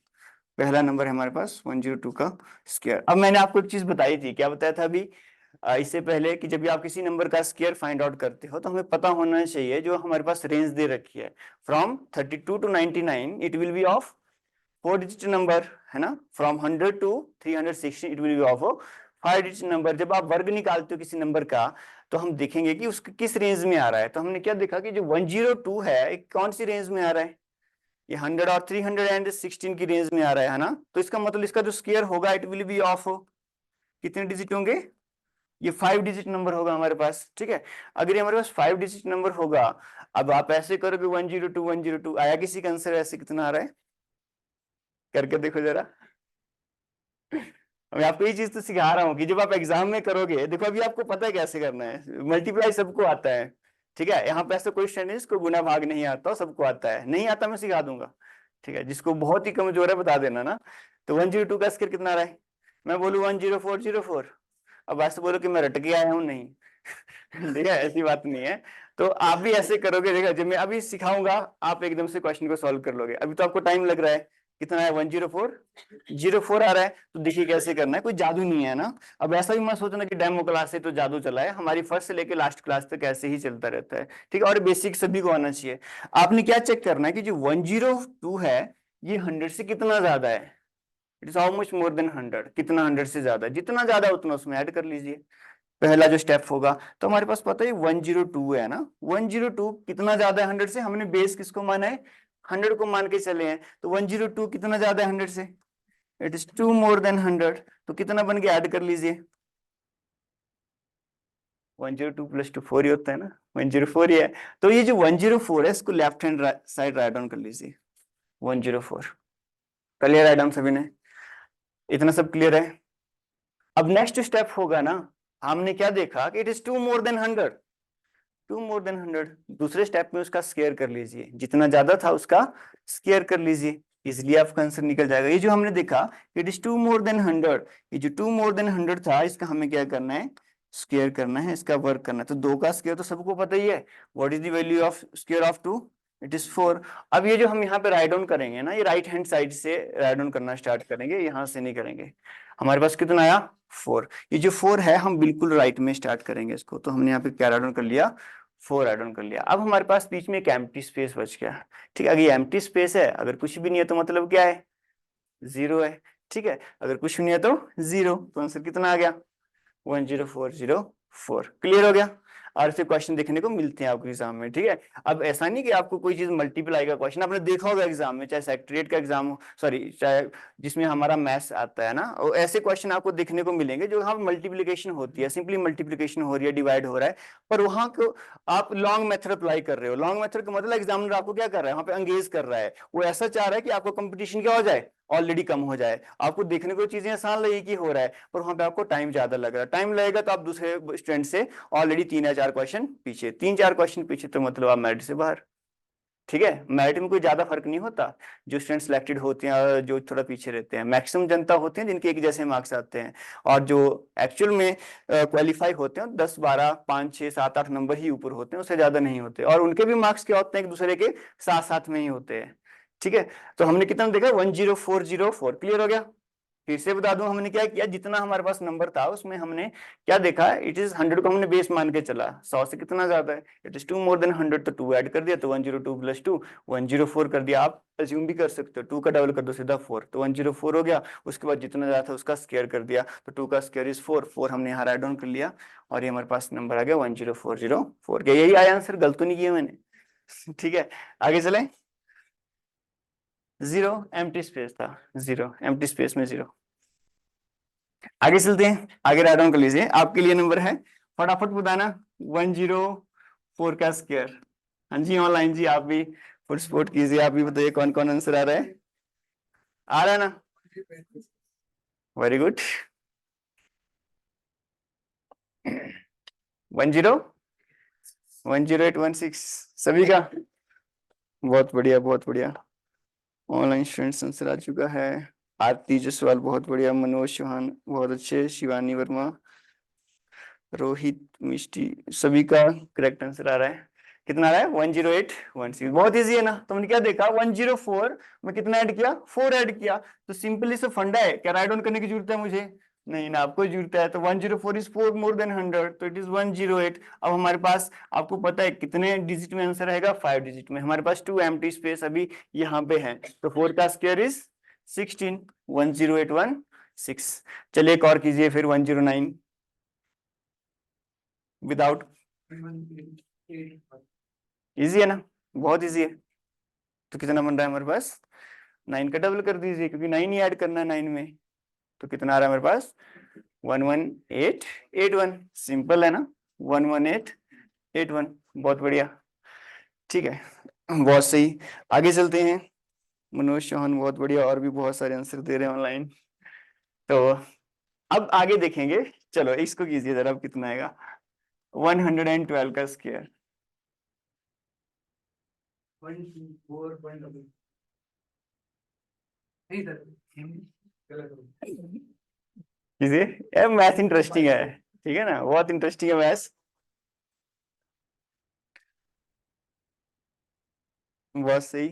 पहला नंबर है हमारे पास 102 का स्क्वायर। अब मैंने आपको एक चीज बताई थी, क्या बताया था अभी इससे पहले, कि जब भी आप किसी नंबर का स्क्वायर फाइंड आउट करते हो तो हमें पता होना चाहिए जो हमारे पास रेंज दे रखी है from 32 to 99 it will be of 4 digit number, है ना। From 100 to 316 it will be of 5 digit number. जब आप वर्ग निकालते हो किसी नंबर का तो हम देखेंगे कि उसके किस रेंज में आ रहा है। तो हमने क्या देखा कि जो 102 है कौन सी रेंज में आ रहा है, ये 100 और 316 की रेंज में आ रहा है ना। तो इसका मतलब इसका जो स्क्वायर होगा इट विल बी ऑफ कितने डिजिट होंगे, ये 5 डिजिट नंबर होगा हमारे पास, ठीक है। अगर ये हमारे पास 5 डिजिट नंबर होगा, अब आप ऐसे करोगे 102 102 आया, किसी का आंसर ऐसे कितना आ रहा है, करके देखो जरा। मैं आपको ये चीज तो सिखा रहा हूँ कि जब आप एग्जाम में करोगे, देखो अभी आपको पता है कैसे करना है, मल्टीप्लाई सबको आता है, ठीक है। यहाँ पे ऐसा कोई स्टूडेंट नहीं जिसको गुना भाग नहीं आता, सबको आता है। नहीं आता मैं सिखा दूंगा, ठीक है। जिसको बहुत ही कमजोर है बता देना ना। तो 102 का स्क्वायर कितना आ रहा है, मैं बोलूँ 10404, अब ऐसे बोलो कि मैं रट के आया हूँ, नहीं ठीक है, ऐसी बात नहीं है। तो आप भी ऐसे करोगे, देखा जब मैं अभी सिखाऊंगा आप एकदम से क्वेश्चन को सॉल्व कर लोगे। अभी तो आपको टाइम लग रहा है, कितना है 104 आ रहा है। तो देखिए कैसे करना है, कोई जादू नहीं है ना। अब ऐसा भी मत सोचना कि डेमो क्लास से तो जादू चला है, हमारी फर्स्ट से लेकर लास्ट क्लास तक ऐसे ही चलता रहता है, ठीक है। और बेसिक सभी को आना चाहिए। आपने क्या चेक करना है कि जो 102 है ये 100 से कितना ज्यादा है, it is how much more than 100, कितना 100 से ज्यादा, जितना ज्यादा उतना उसमें ऐड कर लीजिए, पहला जो स्टेप होगा। तो हमारे पास पता है 102 है ना, 102 कितना ज्यादा है 100 से, हमने बेस किसको माना है, 100 को मान के चले हैं। तो 102 कितना ज्यादा है 100 से, इट इज 2 मोर देन 100। तो कितना बन के ऐड कर लीजिए, 102 + 2 4 ही होता है ना, 104 ही है। तो ये जो 104 है इसको left hand side write down कर लीजिए, 104 कर लिया राइट डाउन सभी ने, इतना सब क्लियर है। अब नेक्स्ट स्टेप होगा ना, हमने क्या देखा कि it is 2 more than 100, 2 more than 100। दूसरे स्टेप में उसका स्क्वायर कर लीजिए, जितना ज्यादा था उसका स्क्वायर कर लीजिए, इसलिए आपका आंसर निकल जाएगा। ये जो हमने देखा इट इज 2 मोर देन 100, ये जो 2 मोर देन 100 था इसका हमें क्या करना है, स्क्वायर करना है, इसका वर्क करना है। तो 2 का स्क्वायर तो सबको पता ही है, what is the value of square of 2, it is 4। अब ये जो हम यहाँ पे राइट डाउन करेंगे ना, ये राइट हैंड साइड से राइट डाउन करना स्टार्ट करेंगे, यहाँ से नहीं करेंगे। हमारे पास कितना आया 4, ये जो 4 है हम बिल्कुल राइट में स्टार्ट करेंगे इसको। तो हमने यहाँ पे क्या राइट डाउन कर लिया, 4 ऐड ऑन कर लिया। अब हमारे पास बीच में एक एम्प्टी स्पेस बच गया, ठीक है। अगर ये एम्प्टी स्पेस है, अगर कुछ भी नहीं है तो मतलब क्या है, 0 है, ठीक है। अगर कुछ नहीं है तो 0, तो आंसर कितना आ गया 10404। क्लियर हो गया। और ऐसे क्वेश्चन देखने को मिलते हैं आपको एग्जाम में, ठीक है। अब ऐसा नहीं कि आपको कोई चीज मल्टीप्लाई का क्वेश्चन आपने देखा होगा एग्जाम में, चाहे सेक्रेटरीट का एग्जाम हो, सॉरी चाहे जिसमें हमारा मैथ्स आता है ना, और ऐसे क्वेश्चन आपको देखने को मिलेंगे जो यहाँ मल्टीप्लिकेशन होती है, सिंपली मल्टीप्लिकेशन हो रही है, डिवाइड हो रहा है, पर वहां को आप लॉन्ग मेथड अप्लाई कर रहे हो। लॉन्ग मेथड का मतलब एग्जामिनर आपको क्या कर रहा है, वहां पे अंगेज कर रहा है, वो ऐसा चाह रहा है कि आपको कंपटीशन क्या हो जाए, ऑलरेडी कम हो जाए। आपको देखने को चीजें आसान लगेगी कि हो रहा है, पर वहां पे आपको टाइम ज्यादा लग रहा है। टाइम लगेगा तो आप दूसरे स्टूडेंट से ऑलरेडी 3 या 4 क्वेश्चन पीछे, 3-4 क्वेश्चन पीछे, तो मतलब आप मेरिट से बाहर। ठीक है, मेरिट में कोई ज्यादा फर्क नहीं होता, जो स्टूडेंट सिलेक्टेड होते हैं और जो थोड़ा पीछे रहते हैं, मैक्सिमम जनता होते हैं जिनके एक जैसे मार्क्स आते हैं, और जो एक्चुअल में क्वालिफाई होते हैं 10 12 5 6 7 8 नंबर ही ऊपर होते हैं, उससे ज्यादा नहीं होते, और उनके भी मार्क्स क्या होते हैं एक दूसरे के साथ साथ में ही होते हैं। ठीक है, तो हमने कितना देखा 10404, क्लियर हो गया। फिर से बता दूं हमने क्या किया, जितना हमारे पास नंबर था उसमें हमने क्या देखा, इट इज 100 को हमने बेस मान के चला, 100 से कितना ज्यादा है, इट इज 2 मोर देन 100, तो 2 ऐड कर दिया, तो 102 प्लस 2 104 कर दिया। आप अज्यूम भी कर सकते हो 2 का डबल कर दो सीधा 4, तो 104 हो गया। उसके बाद जितना ज्यादा था उसका स्क्वायर कर दिया, तो 2 का स्क्वायर इज 4, 4 हमने यहाँ राइट डाउन कर लिया, और ये हमारे पास नंबर आ गया 10404 के, यही आया आंसर, गलत तो नहीं किया मैंने। ठीक है, आगे चले। 0 एम्प्टी स्पेस था, 0 एम्प्टी स्पेस में 0। आगे चलते हैं, आगे राइट डाउन कर लीजिए, आपके लिए नंबर है, फटाफट बताना 104 का स्क्वायर। हाँ जी ऑनलाइन जी, आप भी फुट सपोर्ट कीजिए, आप भी बताइए कौन कौन आंसर आ रहा है, आ रहा है ना, वेरी गुड। 10816 सभी का, बहुत बढ़िया बहुत बढ़िया। ऑनलाइन स्टूडेंट्स आंसर आ चुका है, आरती जसवाल बहुत बढ़िया, मनोज चौहान बहुत अच्छे, शिवानी वर्मा, रोहित मिष्टी, सभी का करेक्ट आंसर आ रहा है। कितना आ रहा है 10816, बहुत इजी है ना। तो हमने क्या देखा 104 में कितना ऐड किया, 4 ऐड किया, तो सिंपली से फंडा है, क्या राइट डाउन करने की जरूरत है मुझे, नहीं ना, आपको जरूरत है। तो 104 इज 4 मोर देन 100, तो इट इज 108। अब हमारे पास आपको पता है कितने डिजिट में आंसर आएगा, 5 डिजिट में, हमारे पास 2 एम्प्टी स्पेस अभी यहाँ पे है, तो 4 का स्क्वायर इज 16, 10816। चलिए एक और कीजिए फिर 109 विदाउट, इजी है ना, बहुत इजी है। तो कितना बन रहा है हमारे पास, 9 का डबल कर दीजिए, क्योंकि 9 ही ऐड करना है 9 में, तो कितना आ रहा है हमारे पास 11881, सिंपल है ना, 11881, बहुत बढ़िया। ठीक है, बहुत सही, आगे चलते हैं। मनोज चौहान बहुत बढ़िया, और भी बहुत सारे आंसर दे रहे हैं ऑनलाइन। तो अब आगे देखेंगे, चलो इसको कीजिए जरा, अब कितना आएगा 112 का स्क्वायर, कीजिए, यार मैथ इंटरेस्टिंग है, ठीक है ना, बहुत इंटरेस्टिंग है मैथ, बहुत सही।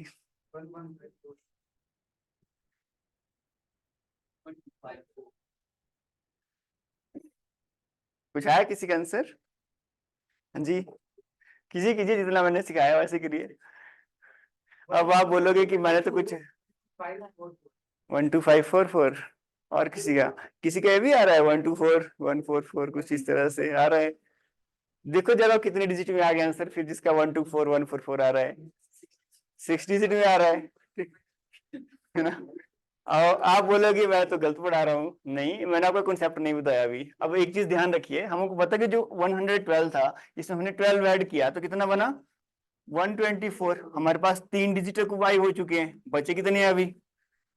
कुछ आया किसी का आंसर, हाँ जी कीजिए कीजिए, जितना मैंने सिखाया वैसे करिए। अब आप बोलोगे कि मैंने तो कुछ 12544, और किसी का ये भी आ रहा है 124144, कुछ इस तरह से आ रहा है। देखो जरा कितने डिजिट में आ गया आंसर, फिर जिसका 124144 आ रहा है 6 डिजिट में आ रहा है ना। और आप बोलोगे मैं तो गलत पढ़ा रहा हूँ, नहीं, मैंने आपका कॉन्सेप्ट नहीं बताया अभी। अब एक चीज ध्यान रखिए, हमको पता कि जो 112 था इसमें हमने 12 ऐड किया, तो कितना बना 124। हमारे पास 3 डिजिट वाई हो चुके हैं, बचे कितने हैं अभी,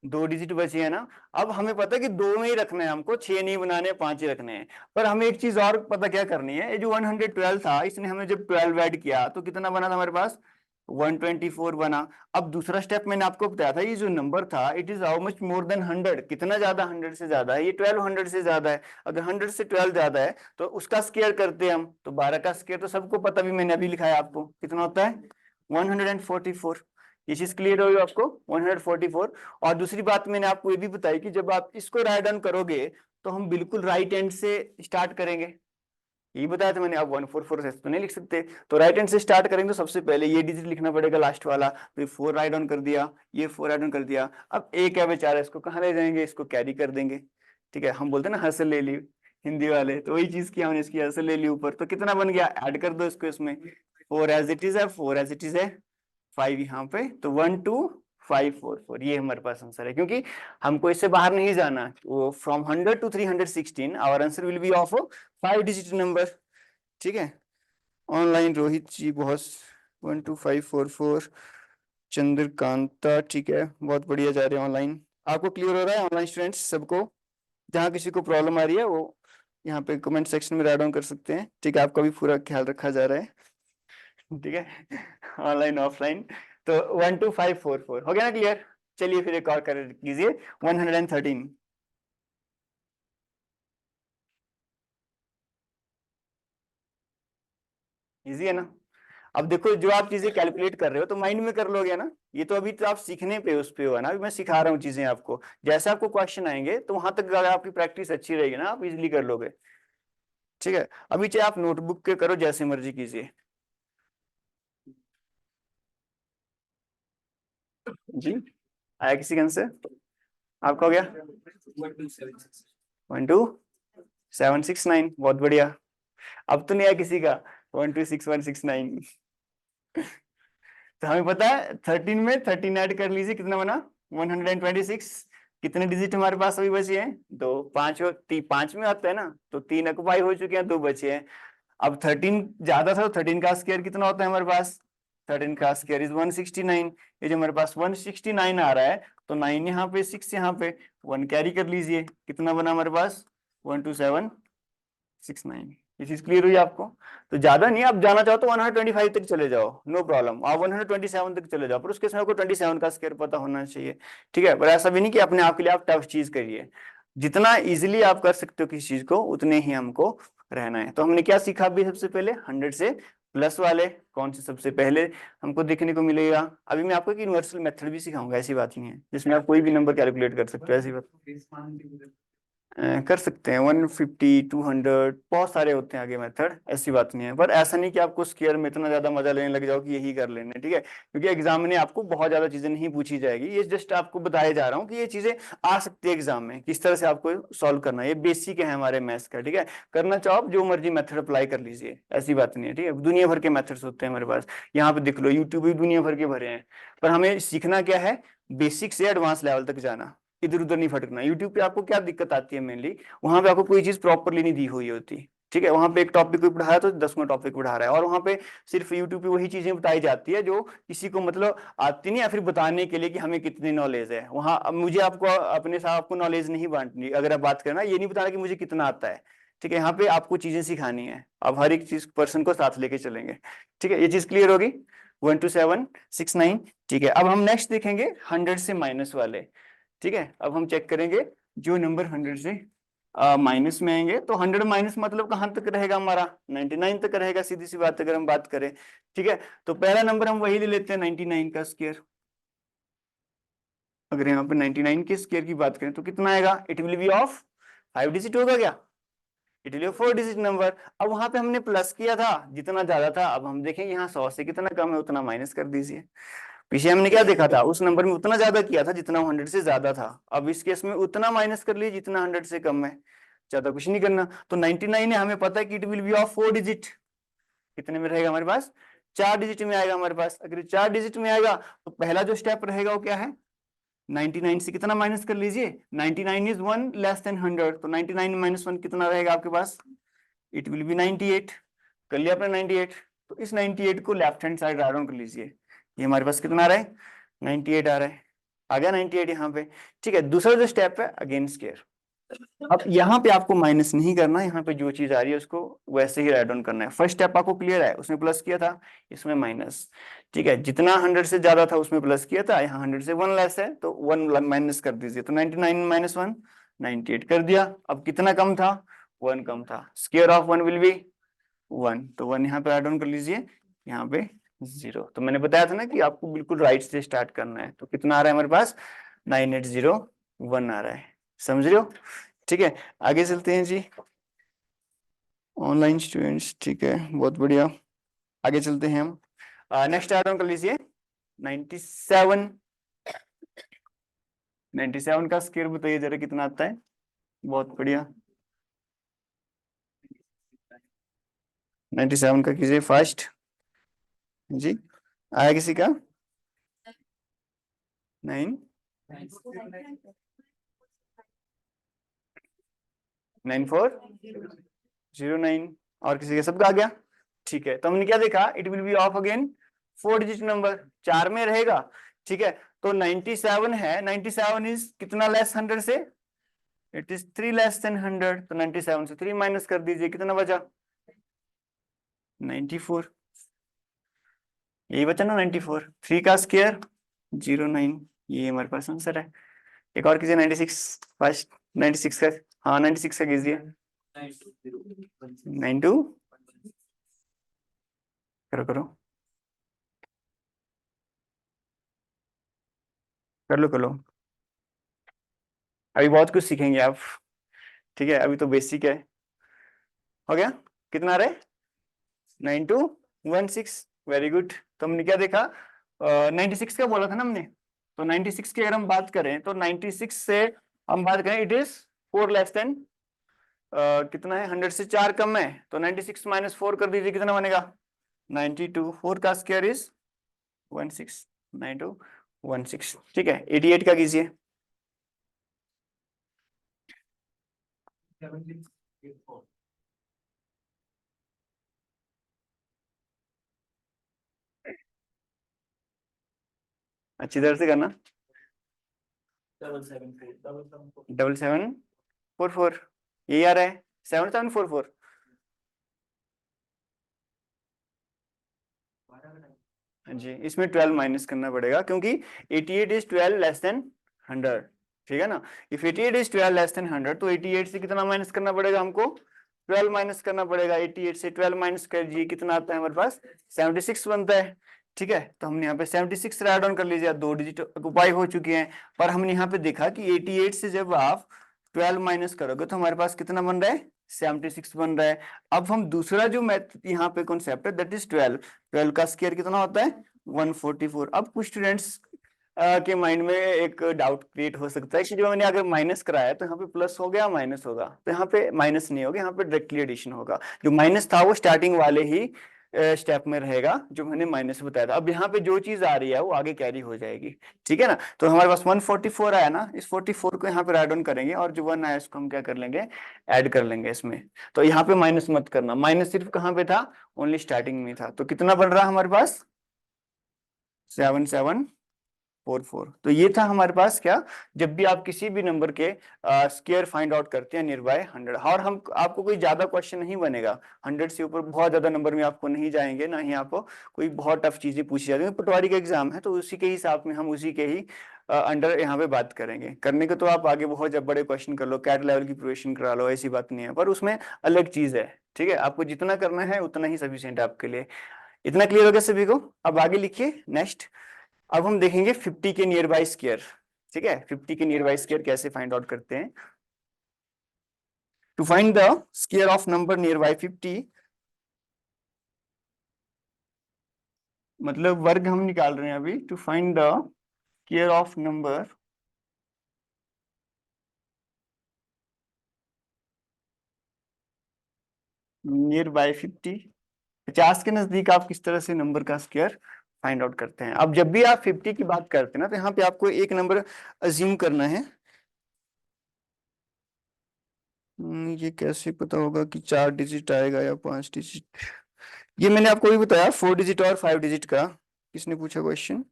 2 डिजिट बचे हैं ना। अब हमें पता है कि 2 में ही रखना है हमको, 6 नहीं बनाने, 5 ही रखने हैं। पर हमें एक चीज और पता क्या करनी है, ये जो 112 था इसने हमें जब 12 ऐड किया तो कितना बना था हमारे पास 124 बना। अब दूसरा स्टेप मैंने आपको बताया था, ये जो नंबर था it is how much more than 100, कितना ज्यादा 100 से ज्यादा है, ये 1200 से ज्यादा है। अगर 100 से 12 ज्यादा है तो उसका स्क्वायर करते हैं हम, तो 12 का स्क्वायर तो सबको पता, भी मैंने अभी लिखा है आपको, कितना होता है 144। ये चीज क्लियर होगी आपको 144। और दूसरी बात मैंने आपको ये भी बताई कि जब आप इसको राइट डाउन करोगे तो हम बिल्कुल राइट हैंड से स्टार्ट करेंगे, यही बताया था मैंने। आप 144 से तो नहीं लिख सकते, तो राइट हैंड से स्टार्ट करेंगे, तो सबसे पहले ये डिजिट लिखना पड़ेगा लास्ट वाला, फिर 4 राइट डाउन कर दिया, ये 4 राइट डाउन कर दिया। अब एक है बेचारा, इसको कहाँ ले जाएंगे, इसको कैरी कर देंगे। ठीक है, हम बोलते हैं ना हसल ले ली हिंदी वाले, तो वही चीज किया हमने, इसकी हसल ले ली ऊपर, तो कितना बन गया, ऐड कर दो इसको इसमें, 4 एज इट इज है, 4 एज इट इज है, 5 यहाँ पे, तो 12544 ये हमारे पास आंसर है, क्योंकि हमको इससे बाहर नहीं जाना। वो from 100 to 316 our answer will be of 5 digit number. ठीक है, ऑनलाइन रोहित जी बहुत 12544, चंद्रकांता, ठीक है, बहुत बढ़िया जा रहे हैं ऑनलाइन। आपको क्लियर हो रहा है ऑनलाइन स्टूडेंट्स सबको, जहाँ किसी को प्रॉब्लम आ रही है वो यहाँ पे कमेंट सेक्शन में राइट डाउन कर सकते हैं। ठीक है, आपका भी पूरा ख्याल रखा जा रहा है। ठीक है, ऑनलाइन ऑफलाइन तो 12544 हो गया ना क्लियर। चलिए फिर एक और कर कीजिए 113। इजी है ना। अब देखो जो आप चीजें कैलकुलेट कर रहे हो तो माइंड में कर लोगे ना, ये तो अभी तो आप सीखने पे उस पे हो ना, अभी मैं सिखा रहा हूँ चीजें आपको, जैसे आपको क्वेश्चन आएंगे तो वहां तक अगर आपकी प्रैक्टिस अच्छी रहेगी ना आप इजिली कर लोगे। ठीक है, अभी चाहे आप नोटबुक के करो जैसे मर्जी कीजिए। जी आया किसी का आंसर? आपका हो गया 12769, बहुत बढ़िया। अब तो नहीं आया किसी का 126169। तो हमें पता है 13 में 13 ऐड कर लीजिए, कितना बना 126। कितने डिजिट हमारे पास अभी बचे हैं? दो। पांच पांच में आता है ना, तो 3 ऑक्युपाई हो चुके हैं, 2 बचे हैं। अब 13 ज्यादा था तो 13 का स्क्वायर कितना होता है हमारे पास? 13 का स्क्वायर इज 169। ये जो हमारे पास 169 आ रहा है, तो 9 यहाँ पे 6 यहाँ पे 1 कैरी कर लीजिए, कितना बना हमारे पास 12769। ये चीज क्लियर हुई आपको? तो ज्यादा नहीं, आप जाना चाहो तो 125 तक चले जाओ, नो प्रॉब्लम, आप 127 तक चले जाओ, पर उसके समय को 27 का स्क्वायर पता होना चाहिए। ठीक है, पर ऐसा भी नहीं कि अपने आप के लिए आप टफ चीज करिए, जितना इजिली आप कर सकते हो किसी चीज को उतने ही हमको रहना है। तो हमने क्या सीखा अभी? सबसे पहले 100 से प्लस वाले कौन से सबसे पहले हमको देखने को मिलेगा। अभी मैं आपको एक यूनिवर्सल मेथड भी सिखाऊंगा, ऐसी बात नहीं है, जिसमें आप कोई भी नंबर कैलकुलेट कर सकते हो, ऐसी बात कर सकते हैं। 150 200 बहुत सारे होते हैं आगे मेथड, ऐसी बात नहीं है, पर ऐसा नहीं कि आपको स्क्वायर में इतना ज्यादा मजा लेने लग जाओ कि यही कर लेने। ठीक है, क्योंकि एग्जाम में आपको बहुत ज्यादा चीजें नहीं पूछी जाएगी, ये जस्ट आपको बताया जा रहा हूँ कि ये चीजें आ सकती है एग्जाम में, किस तरह से आपको सॉल्व करना है। ये बेसिक है हमारे मैथ्स का। ठीक है, करना चाहो आप जो मर्जी मेथड अप्लाई कर लीजिए, ऐसी बात नहीं है। ठीक है, दुनिया भर के मेथड्स होते हैं हमारे पास, यहाँ पे देख लो यूट्यूब भी दुनिया भर के भरे हैं, पर हमें सीखना क्या है? बेसिक से एडवांस लेवल तक जाना, इधर उधर नहीं भटकना। यूट्यूब पे आपको क्या दिक्कत आती है मेनली, वहां पे आपको कोई चीज प्रॉपरली नहीं दी हुई होती। ठीक है, वहां पे एक टॉपिक को पढ़ा है तो 10वां टॉपिक पढ़ा रहा है, और वहां पे सिर्फ यूट्यूब पे वही चीजें बताई जाती है जो किसी को मतलब आती नहीं, या फिर बताने के लिए कि हमें कितनी नॉलेज है। वहां अब मुझे आपको अपने साथ आपको नॉलेज नहीं बांटनी, अगर आप बात करना ये नहीं बताना कि मुझे कितना आता है। ठीक है, यहाँ पे आपको चीजें सिखानी है, अब हर एक चीज पर्सन को साथ लेके चलेंगे। ठीक है, ये चीज क्लियर होगी 12769। ठीक है, अब हम नेक्स्ट देखेंगे 100 से माइनस वाले। ठीक है, अब हम चेक करेंगे जो नंबर 100 से माइनस में आएंगे, तो 100 माइनस मतलब कहां तक रहेगा हमारा? 99 तक रहेगा, सीधी सी बात अगर हम बात करें। ठीक है, तो पहला नंबर हम वही ले लेते हैं 99 का स्क्वायर। अगर यहाँ पे 99 के स्क्वायर की बात करें तो कितना आएगा? It will be of 5 digit होगा क्या? It will be 4 digit number. अब वहां पे हमने प्लस किया था, जितना ज्यादा था, अब हम देखेंगे यहाँ 100 से कितना कम है उतना माइनस कर दीजिए। पीछे हमने क्या देखा था? उस नंबर में उतना ज्यादा किया था जितना 100 से ज्यादा था, अब इस केस में उतना माइनस कर लीजिए जितना 100 से कम है, ज्यादा कुछ नहीं करना। तो 99 है, हमें पता है कि it will be of 4 digit. कितने में रहेगा हमारे पास? 4 डिजिट में आएगा हमारे पास। अगर 4 डिजिट में आएगा तो पहला जो स्टेप रहेगा वो क्या है? 99 से कितना माइनस कर लीजिए? 99 इज 1 लेस देन 100, तो 99 माइनस 1 कितना रहेगा आपके पास? It will be 98। कर लिया आपने 98, तो इस 98 को left hand side write down कर लीजिए। ये हमारे पास कितना आ रहा है? 98 आ रहा है, आ गया 98 यहाँ पे। ठीक है, दूसरा जो स्टेप है अगेन स्क्वायर। अब यहाँ पे आपको माइनस नहीं करना, यहाँ पे जो चीज आ रही है उसको वैसे ही राइट डाउन करना है। फर्स्ट स्टेप आपको क्लियर है, उसमें प्लस किया था, इसमें माइनस। ठीक है, जितना 100 से ज्यादा था उसमें प्लस किया था, यहाँ 100 से 1 लेस है तो 1 माइनस कर दीजिए, तो 99 माइनस 1 98 कर दिया। अब कितना कम था? 1 कम था, स्क्वायर ऑफ 1 विल बी 1, तो 1 यहाँ पे ऐड ऑन कर लीजिए, यहाँ पे 0। तो मैंने बताया था ना कि आपको बिल्कुल राइट से स्टार्ट करना है। तो कितना आ रहा है हमारे पास? 9801 आ रहा है, समझ रहे हो? ठीक है, आगे चलते हैं जी, ऑनलाइन स्टूडेंट्स। ठीक है, बहुत बढ़िया, आगे चलते हैं हम। नेक्स्ट ऐड ऑन कर लीजिए 97। 97 का स्क्वायर बताइए जरा कितना आता है? बहुत बढ़िया, 97 का कीजिए फर्स्ट जी। आया किसी का? 9 9409, और किसी का? सबका आ गया? ठीक है, तो हमने क्या देखा? It will be of again 4 digit number, 4 में रहेगा। ठीक है, तो 97 है, 97 इज कितना लेस 100 से? इट इज 3 लेस देन 100, तो 97 से 3 माइनस कर दीजिए, कितना बचा? 94। यही बचा ना 94, 3 का स्क्वायर 09, ये हमारे पास आंसर है। एक और कीजिए 96 फर्स्ट, 96 का, हाँ 96 का कीजिए। 92 करो करो, कर लो, अभी बहुत कुछ सीखेंगे आप, ठीक है, अभी तो बेसिक है। हो गया, कितना आ रहा है? 9216, वेरी गुड। तो हमने क्या देखा, 96 का बोला था ना हमने, तो 96 की अगर हम बात करें तो 96 से हम बात करें, इट इज 4 लेस देन, कितना है, 100 से 4 कम है, तो 96 माइनस 4 कर दीजिए, कितना बनेगा? 92, 4 का स्क्वायर इज 16, 9216, ठीक है। 88 का कीजिए। अच्छी तरह से करना। 7744, यही आ रहा है 7744। हाँ जी, इसमें 12 माइनस करना पड़ेगा क्योंकि 88 इज 12 लेस देन 100, ठीक है ना। इफ 88 इज 12 लेस देन 100, तो 88 से कितना माइनस करना पड़ेगा हमको? 12 माइनस करना पड़ेगा। 88 से 12 माइनस कर जी, कितना आता है हमारे पास? 76 बनता है, ठीक है। तो हमने यहाँ पे 76 ऐड ऑन कर लीजिए, 2 डिजिट ऑक्युपाई हो चुके हैं। पर हमने यहाँ पे देखा कि 88 से जब आप 12 माइनस करोगे तो हमारे पास कितना बन रहा है? 76 बन रहा है। अब हम दूसरा जो मैथ यहाँ पे कॉन्सेप्ट है, दैट इज 12, 12 का स्क्वायर कितना होता है? 144। अब कुछ स्टूडेंट्स के माइंड में एक डाउट क्रिएट हो सकता है कि जो मैंने अगर माइनस कराया तो यहाँ पे प्लस हो गया, माइनस होगा, तो यहाँ पे माइनस नहीं होगा, यहाँ पे डायरेक्टली एडिशन होगा। जो माइनस था वो स्टार्टिंग वाले ही स्टेप में रहेगा जो मैंने माइनस बताया था। अब यहाँ पे जो चीज आ रही है वो आगे कैरी हो जाएगी, ठीक है ना। तो हमारे पास 144 आया ना, इस 44 को यहाँ पे ऐड ऑन करेंगे और जो 1 आया उसको हम क्या कर लेंगे? ऐड कर लेंगे इसमें। तो यहाँ पे माइनस मत करना, माइनस सिर्फ कहाँ पे था? ओनली स्टार्टिंग में था। तो कितना बन रहा है हमारे पास? 7744। तो ये था हमारे पास क्या, जब भी आप किसी भी नंबर के स्क्वायर फाइंड आउट करते हैं नियर बाय 100। और हम आपको कोई ज्यादा क्वेश्चन नहीं बनेगा, 100 से ऊपर बहुत ज्यादा नंबर में आपको नहीं जाएंगे, ना ही आपको कोई बहुत टफ चीजें पूछी जाती है। पटवारी का एग्जाम है तो उसी के हिसाब में हम उसी के ही अंडर यहाँ पे बात करेंगे। करने को तो आप आगे बहुत जब बड़े क्वेश्चन कर लो, कैट लेवल की प्रिपरेशन करा लो, ऐसी बात नहीं है, पर उसमें अलग चीज है, ठीक है। आपको जितना करना है उतना ही सफिशिएंट है आपके लिए। इतना क्लियर हो गया सभी को? अब आगे लिखिए नेक्स्ट। अब हम देखेंगे 50 के नियर बाय स्क्वायर, ठीक है। 50 के नियर बाय स्क्वायर कैसे फाइंड आउट करते हैं? To find the square of number nearby 50, मतलब वर्ग हम निकाल रहे हैं अभी। To find the square of number nearby 50, 50 के नजदीक आप किस तरह से नंबर का स्क्वायर फाइंड आउट करते हैं? अब जब भी आप 50 की बात करते हैं ना, तो यहाँ पे आपको एक नंबर अज्यूम करना है। ये कैसे पता होगा कि 4 डिजिट आएगा या 5 डिजिट? ये मैंने आपको भी बताया 4 डिजिट और 5 डिजिट का। किसने पूछा क्वेश्चन?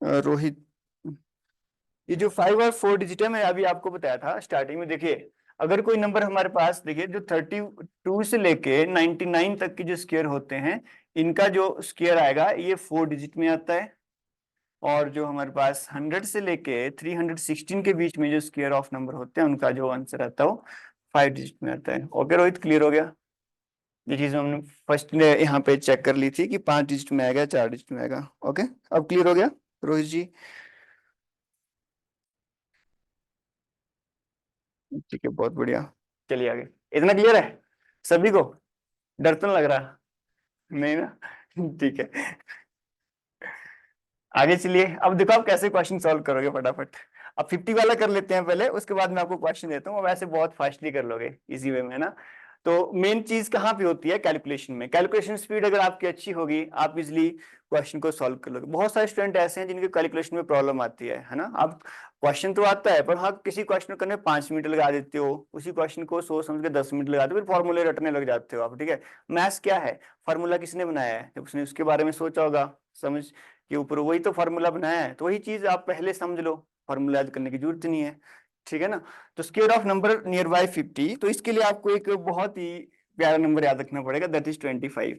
रोहित। ये जो 5 और 4 डिजिट है, मैं अभी आपको बताया था स्टार्टिंग में। देखिए, अगर कोई नंबर हमारे पास, देखिए जो 32 से लेके 99 तक के जो स्क्वायर होते हैं, इनका जो स्क्वायर आएगा ये 4 डिजिट में आता है। और जो हमारे पास 100 से लेके 316 के बीच में जो स्क्वायर ऑफ नंबर होते हैं, उनका जो आंसर आता है वो 5 डिजिट में आता है। ओके रोहित, क्लियर हो गया? ये चीज हमने फर्स्ट यहाँ पे चेक कर ली थी कि 5 डिजिट में आएगा, 4 डिजिट में आएगा। ओके, अब क्लियर हो गया रोहित जी? ठीक है, बहुत बढ़िया। चलिए आगे। इतना क्लियर है सभी को? डर तो नहीं लग रहा? नहीं ना? ठीक है, आगे चलिए। अब देखो आप कैसे क्वेश्चन सॉल्व करोगे फटाफट। अब 50 वाला कर लेते हैं पहले, उसके बाद मैं आपको क्वेश्चन देता हूँ। वैसे बहुत फास्टली कर लोगे, इजी वे में ना। तो मेन चीज कहाँ पे होती है? कैलकुलेशन में। कैलकुलेशन स्पीड अगर आपकी अच्छी होगी, आप इजिली क्वेश्चन को सॉल्व कर लोगे। बहुत सारे स्टूडेंट ऐसे हैं जिनके कैलकुलेशन में प्रॉब्लम आती है ना। आप क्वेश्चन तो आता है, पर हाँ किसी क्वेश्चन को करने 5 मिनट लगा देते हो, उसी क्वेश्चन को सोच समझ के 10 मिनट लगाते हो, फिर फॉर्मूले रटने लग जाते हो आप, ठीक है। मैथ्स क्या है? फार्मूला किसने बनाया है? जब उसने उसके बारे में सोचा होगा, समझ के ऊपर वही तो फार्मूला बनाया है, तो वही चीज आप पहले समझ लो, फार्मूला याद करने की जरूरत नहीं है, ठीक है ना। तो square of number nearby 50, तो इसके लिए आपको एक बहुत ही प्यारा नंबर याद रखना पड़ेगा, दैट इज 25।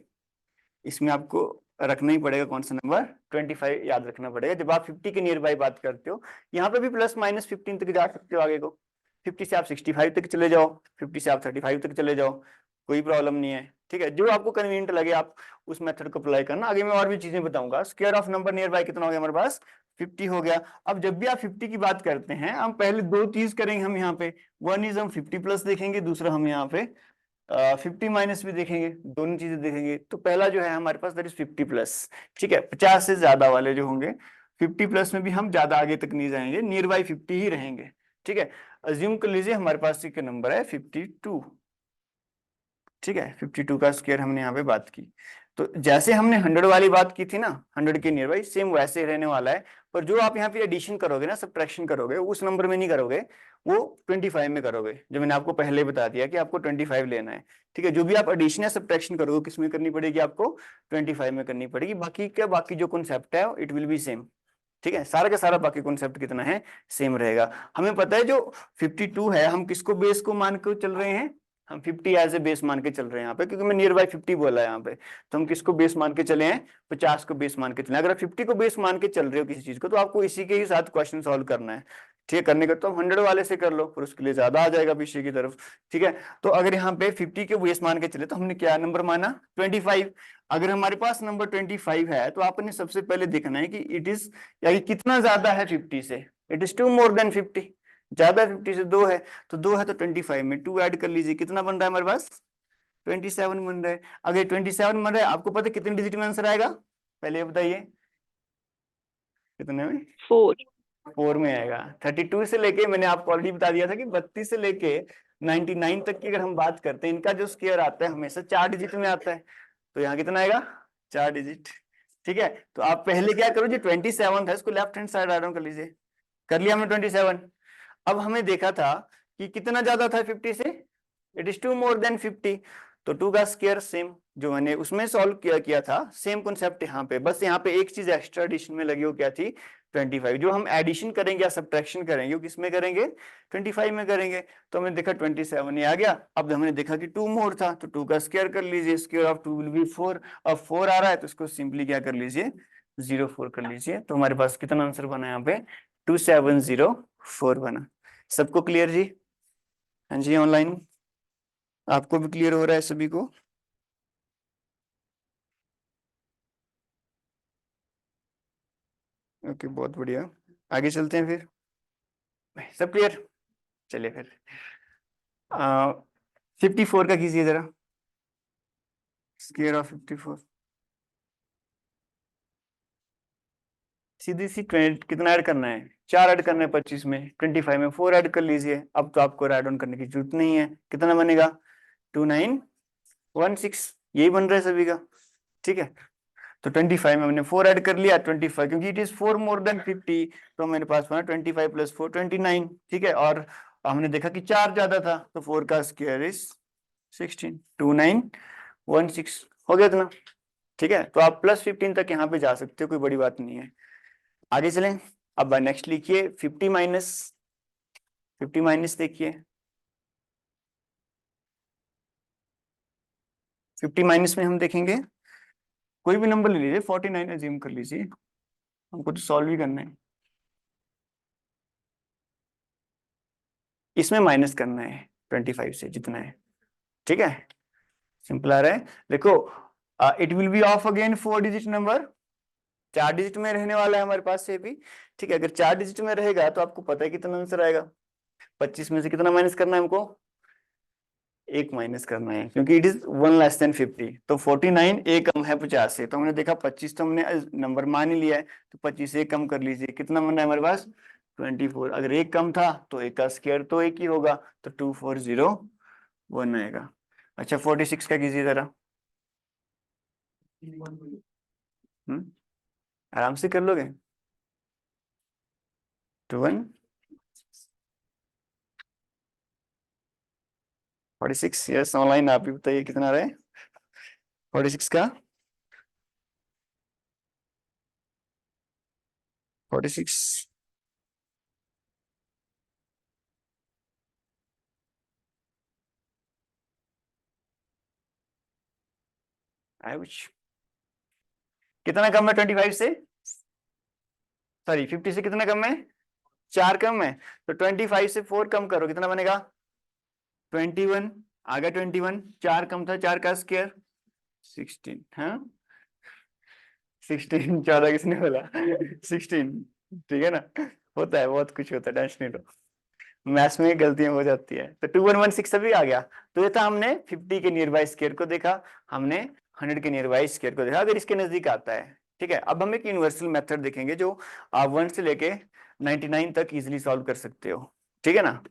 इसमें आपको रखना ही पड़ेगा कौन सा नंबर, 25 याद रखना पड़ेगा जब आप 50 के नियर बाई बात करते हो। यहाँ पे भी ±15 तक जा सकते हो आगे को, 50 से आप 65 तक चले जाओ, 50 से आप 35 तक चले जाओ, कोई प्रॉब्लम नहीं है। ठीक है, जो आपको कन्वीनियंट लगे आप उस मेथड को अप्लाई करना। आगे मैं और भी चीजें बताऊंगा। Square of number near by कितना हो गया हमारे पास, 50 हो गया। अब जब भी आप 50 की बात करते हैं, हम पहले दो चीज करेंगे हम यहाँ पे, वन इज हम 50 प्लस देखेंगे, दूसरा हम यहाँ पे 50 माइनस भी देखेंगे, दोनों चीजें देखेंगे। तो पहला जो है हमारे पास दैट इज 50 प्लस। ठीक है, 50 से ज्यादा वाले जो होंगे, 50 प्लस में भी हम ज्यादा आगे तक नहीं जाएंगे, नियर बाई 50 ही रहेंगे। ठीक है, अज्यूम कर लीजिए हमारे पास एक नंबर है 52। ठीक है, 52 का स्क्वायर हमने यहाँ पे बात की। तो जैसे हमने 100 वाली बात की थी ना, 100 के नियर बाई, सेम वैसे ही रहने वाला है। पर जो आप यहाँ पे एडिशन करोगे ना, सब्ट्रैक्शन करोगे, उस नंबर में नहीं करोगे, वो 25 में करोगे, जो मैंने आपको पहले बता दिया कि आपको 25 लेना है। ठीक है, जो भी आप एडिशन या सब्ट्रैक्शन करोगे किस में करनी पड़ेगी, आपको 25 में करनी पड़ेगी। बाकी क्या, बाकी जो कॉन्सेप्ट है इट विल बी सेम। ठीक है, सारा का सारा बाकी कॉन्सेप्ट कितना है, सेम रहेगा। हमें पता है जो 52 है, हम किसको बेस को मान कर चल रहे हैं, हम 50 एज ए बेस मान के चल रहे हैं यहाँ पे, क्योंकि मैं नियर बाई 50 बोला है यहाँ पे। तो हम किसको बेस मान के चले हैं, 50 को बेस मान के चले। अगर आप 50 को बेस मान के चल रहे हो किसी चीज को, तो आपको इसी के ही साथ क्वेश्चन सॉल्व करना है। ठीक है, करने का तो हम 100 वाले से कर लो, फिर उसके लिए ज्यादा आ जाएगा पीछे की तरफ। ठीक है, तो अगर यहाँ पे 50 के बेस मान के चले, तो हमने क्या नंबर माना, 25। अगर हमारे पास नंबर 25 है, तो आपने सबसे पहले देखना है कि इट इज, यानी कितना ज्यादा है 50 से, it is two more than 50। ज्यादा 50 से दो है, तो दो है तो 25 में 2 ऐड कर लीजिए, कितना बन रहा है हमारे पास, 27 बन रहा है। अगर 27 बन रहा है, आपको पता है कितने डिजिट में आंसर आएगा, पहले ये बताइए कितने में, 4. 4 में आएगा। 32 से लेके, मैंने आपको ऑलरेडी बता दिया था कि 32 से लेके 99 तक की अगर हम बात करते हैं, इनका जो स्क्वायर आता है हमेशा 4 डिजिट में आता है। तो यहाँ कितना आएगा, 4 डिजिट। ठीक है, तो आप पहले क्या करो, जो 27 है इसको left hand side add on कर लीजिए। कर लिया हमने 27। अब हमें देखा था कि कितना ज्यादा था 50 से, it is two more than 50। तो 2 का स्क्वायर सेम जो मैंने उसमें सॉल्व किया था, सेम कॉन्सेप्ट यहाँ पे, बस यहाँ पे एक चीज एक्स्ट्रा एडिशन में लगी, वो क्या थी, 25। जो हम एडिशन करेंगे या सब्ट्रैक्शन करेंगे वो किस में करेंगे, 25 में करेंगे। तो हमने देखा 27 ये आ गया। अब हमने देखा कि 2 मोर था, तो 2 का स्क्वायर कर लीजिए, स्क्वायर ऑफ 2 विल बी 4। अब 4 आ रहा है तो इसको सिंपली क्या कर लीजिए, 04 कर लीजिए। तो हमारे पास कितना आंसर बना यहाँ पे, 2704 बना। सबको क्लियर जी, हाँ जी ऑनलाइन, आपको भी क्लियर हो रहा है सभी को। ओके, बहुत बढ़िया, आगे चलते हैं फिर, सब क्लियर। चलिए फिर 54 का कीजिए जरा, स्क्वायर ऑफ 54। सीधी सी 20 कितना ऐड करना है, 4 ऐड करना है 25 में, 25 में 4 ऐड कर लीजिए। अब तो आपको ऐड ऑन करने की जरूरत नहीं है। कितना बनेगा, 2916, यही बन रहा है सभी का। ठीक है, तो 25 में हमने 4 ऐड कर लिया, 25 क्योंकि इट इज 4 मोर देन 50, तो मेरे पास बना 25 प्लस 4 29। ठीक है, और हमने देखा कि 4 ज्यादा था, तो 4 का स्क्वायर इज 16, 2916 हो गया इतना। ठीक है, तो आप +15 तक यहाँ पे जा सकते हो, कोई बड़ी बात नहीं है। आगे चलें, अब नेक्स्ट लिखिए 50 माइनस देखिए, 50 माइनस में हम देखेंगे, कोई भी नंबर ले लीजिए, 49 अज्यूम कर लीजिए, हमको तो सॉल्व ही करना है। इसमें माइनस करना है 25 से जितना है। ठीक है, सिंपल आ रहा है। देखो it will be of again 4 digit number, 4 digit में रहने वाला है हमारे पास से भी। ठीक है, अगर 4 डिजिट में रहेगा तो आपको पता है कितना आंसर आएगा, 25 में से कितना माइनस करना है हमको, एक माइनस करना है, क्योंकि इट इज 1 लेस देन 50। तो 49 एक कम है 50 से, तो हमने देखा 25 तो हमने नंबर मान ही लिया है, तो 25 से एक कम कर लीजिए, कितना बन रहा है हमारे पास, 24। अगर एक कम था तो एक का स्क्वायर तो एक ही होगा, तो 2401 आएगा। अच्छा 46 का कीजिए जरा, आराम से कर लोगे, 21 46। यस ऑनलाइन, आप भी बताइए कितना रहे 46 का, 46। है कुछ? कितना कम है 25 से? सॉरी 50 से कितना कम है? 4 कम है। तो 25 से 4 कम करो, कितना बनेगा? 21। आ गया 21। 4 कम था, 4 का स्क्वायर 16। हाँ 16। 14 किसने बोला? 16। ठीक है ना, होता है, बहुत कुछ होता है, टेंशन नहीं लो, मैथ्स में गलतियां हो जाती है। तो 2116 अभी आ गया। तो ये था, हमने 50 के नियर बाय स्क्वायर को देखा, हमने 100 के नियर बाय स्क्वायर को देखा, अगर इसके नजदीक आता है। ठीक है, अब हम एक यूनिवर्सल मेथड देखेंगे जो आप 1 से लेके 99 तक इजीली सॉल्व कर सकते हो। ठीक है ना।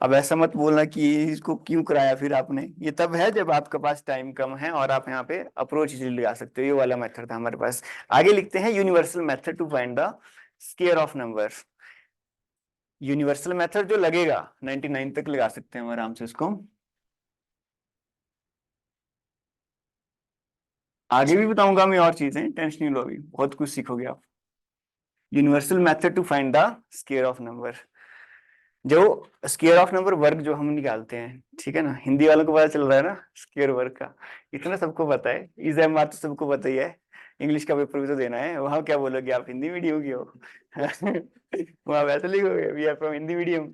अब ऐसा मत बोलना कि इसको क्यों कराया फिर आपने, ये तब है जब आपके पास टाइम कम है और आप यहाँ पे अप्रोच इजीली लगा सकते हो, ये वाला मेथड था हमारे पास। आगे लिखते हैं universal method to find the square of number. Universal method जो लगेगा 99 तक लगा सकते हैं हम आराम से इसको। आगे भी बताऊंगा मैं और चीजें, टेंशन नहीं लो, अभी बहुत कुछ सीखोगे आप। Universal method to find the square of number, जो स्क्वायर ऑफ नंबर वर्ग जो हम निकालते हैं, ठीक है ना, हिंदी वालों को पता चल रहा है ना स्क्वायर वर्ग का, इतना सबको पता है, इस बात तो सबको पता ही है। इंग्लिश का पेपर भी तो देना है, वहां क्या बोलोगे आप, हिंदी मीडियम की हो? वहां वैसे लिखोगे we are from Hindi medium,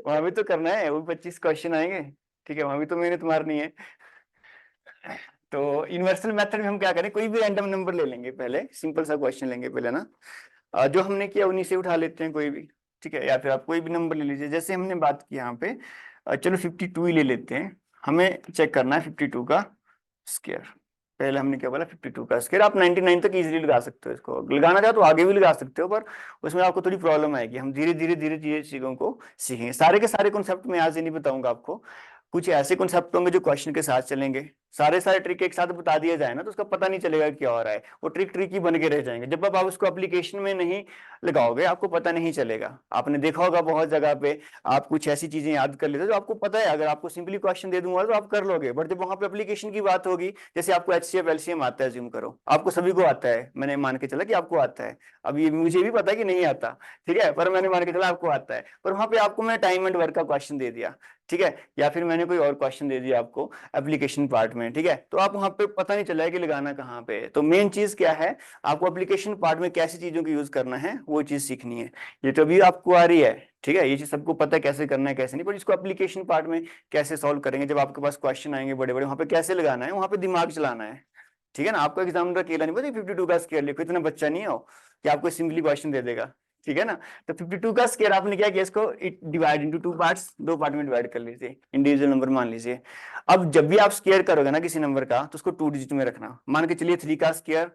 वहां भी तो करना है, वो 25 क्वेश्चन आएंगे। ठीक है, वहां भी तो मेहनत मारनी है। तो यूनिवर्सल मेथड में हम क्या करें, कोई भी रैंडम नंबर ले लेंगे, पहले सिंपल सा क्वेश्चन लेंगे पहले ना, जो हमने किया उन्हीं से उठा लेते हैं कोई भी। ठीक है, या फिर आप कोई भी नंबर ले लीजिए, जैसे हमने बात की यहाँ पे, चलो 52 ही ले लेते हैं। हमें चेक करना है 52 का स्क्वायर। पहले हमने क्या बोला, 52 का स्क्वायर। आप 99 तक इजीली लगा सकते हो, इसको लगाना चाहो तो आगे भी लगा सकते हो, पर उसमें आपको थोड़ी प्रॉब्लम आएगी। हम धीरे धीरे धीरे धीरे चीजों को सीखेंगे, सारे के सारे कॉन्सेप्ट मैं आज ही नहीं बताऊंगा आपको, कुछ ऐसे कॉन्सेप्ट होंगे जो क्वेश्चन के साथ चलेंगे। सारे सारे ट्रिक एक साथ बता दिया जाए ना तो उसका पता नहीं चलेगा क्या हो रहा है, वो ट्रिक ट्रिक ही बन के रह जाएंगे। जब आप उसको एप्लीकेशन में नहीं लगाओगे आपको पता नहीं चलेगा। आपने देखा होगा बहुत जगह पे आप कुछ ऐसी चीजें याद कर लेते हो जो आपको पता है, अगर आपको सिंपली क्वेश्चन दे दूंगा तो आप कर लोगे, बट जब वहां पे एप्लीकेशन की बात होगी, जैसे आपको एचसीएफ एलसीएम आता है, ज्यूम करो आपको सभी को आता है, मैंने मान के चला कि आपको आता है, अब ये मुझे भी पता है कि नहीं आता, ठीक है, पर मैंने मान के चला आपको आता है, पर वहां पे आपको मैं टाइम एंड वर्क का क्वेश्चन दे दिया, ठीक है, या फिर मैंने कोई और क्वेश्चन दे दिया आपको एप्लीकेशन पार्ट में, ठीक है, तो आप वहां पे पता नहीं चला है कि लगाना कहाँ पे है। तो मेन चीज क्या है, आपको एप्लीकेशन पार्ट में कैसी चीजों का यूज करना है वो चीज सीखनी है। ये तो अभी आपको आ रही है, ठीक है, ये चीज सबको पता है कैसे करना है कैसे नहीं, पर इसको एप्लीकेशन पार्ट में कैसे सॉल्व करेंगे, जब आपके पास क्वेश्चन आएंगे बड़े बड़े, वहां पे कैसे लगाना है, वहां पे दिमाग चलाना है। ठीक है ना, आपको एग्जामिनर अकेला नहीं पता 52 का स्क्वायर लिखो, इतना बच्चा नहीं हो कि आपको सिंपली क्वेश्चन दे देगा। ठीक है ना, तो 52 का स्क्वायर आपने क्या किया, इसको डिवाइड इनटू 2 पार्ट्स, 2 पार्ट में डिवाइड कर लीजिए, इंडिविजुअल नंबर मान लीजिए। अब जब भी आप स्क्वायर करोगे ना किसी नंबर का तो उसको 2 डिजिट में रखना। मान के चलिए 3 का स्क्वायर,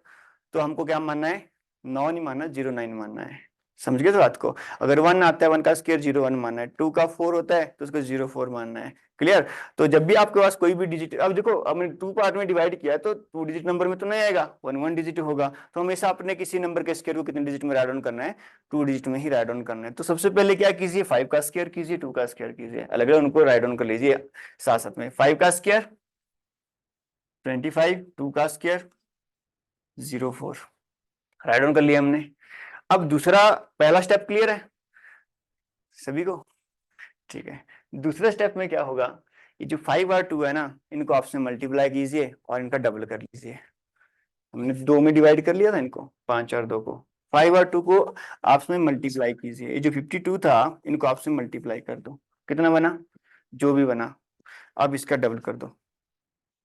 तो हमको क्या मानना है, 9 नहीं मानना, 09 मानना है। समझ गए तो बात को, अगर 1 आता है 1 का स्क्वायर 01 मानना है, 2 का 4 होता है तो उसको 04 मानना है। क्लियर। तो जब भी आपके पास कोई भी डिजिट, अब देखो हमने 2 पार्ट में डिवाइड किया है तो 2 डिजिट नंबर में तो नहीं आएगा, 1 डिजिट होगा, तो हमेशा अपने किसी नंबर के स्क्वायर को कितने डिजिट में राइट डाउन करना है, 2 डिजिट में ही राइट डाउन करना है। तो सबसे पहले क्या कीजिए, 5 का स्क्वायर कीजिए, 2 का स्क्वायर कीजिए, अलग अलग उनको राइट डाउन कर लीजिए साथ साथ में। 5 का स्क्वायर 25, 2 का स्क्वायर 04, राइट डाउन कर लिया हमने। अब दूसरा, पहला स्टेप क्लियर है सभी को, ठीक है। दूसरे स्टेप में क्या होगा, ये जो 5 और 2 है ना, इनको आपस में मल्टीप्लाई कीजिए और इनका डबल कर लीजिए। हमने 2 में डिवाइड कर लिया था इनको, 5 और 2 को, 5 और 2 को आपस में मल्टीप्लाई कीजिए। ये जो 52 था इनको आपस में मल्टीप्लाई कर दो, कितना बना, जो भी बना, अब इसका डबल कर दो,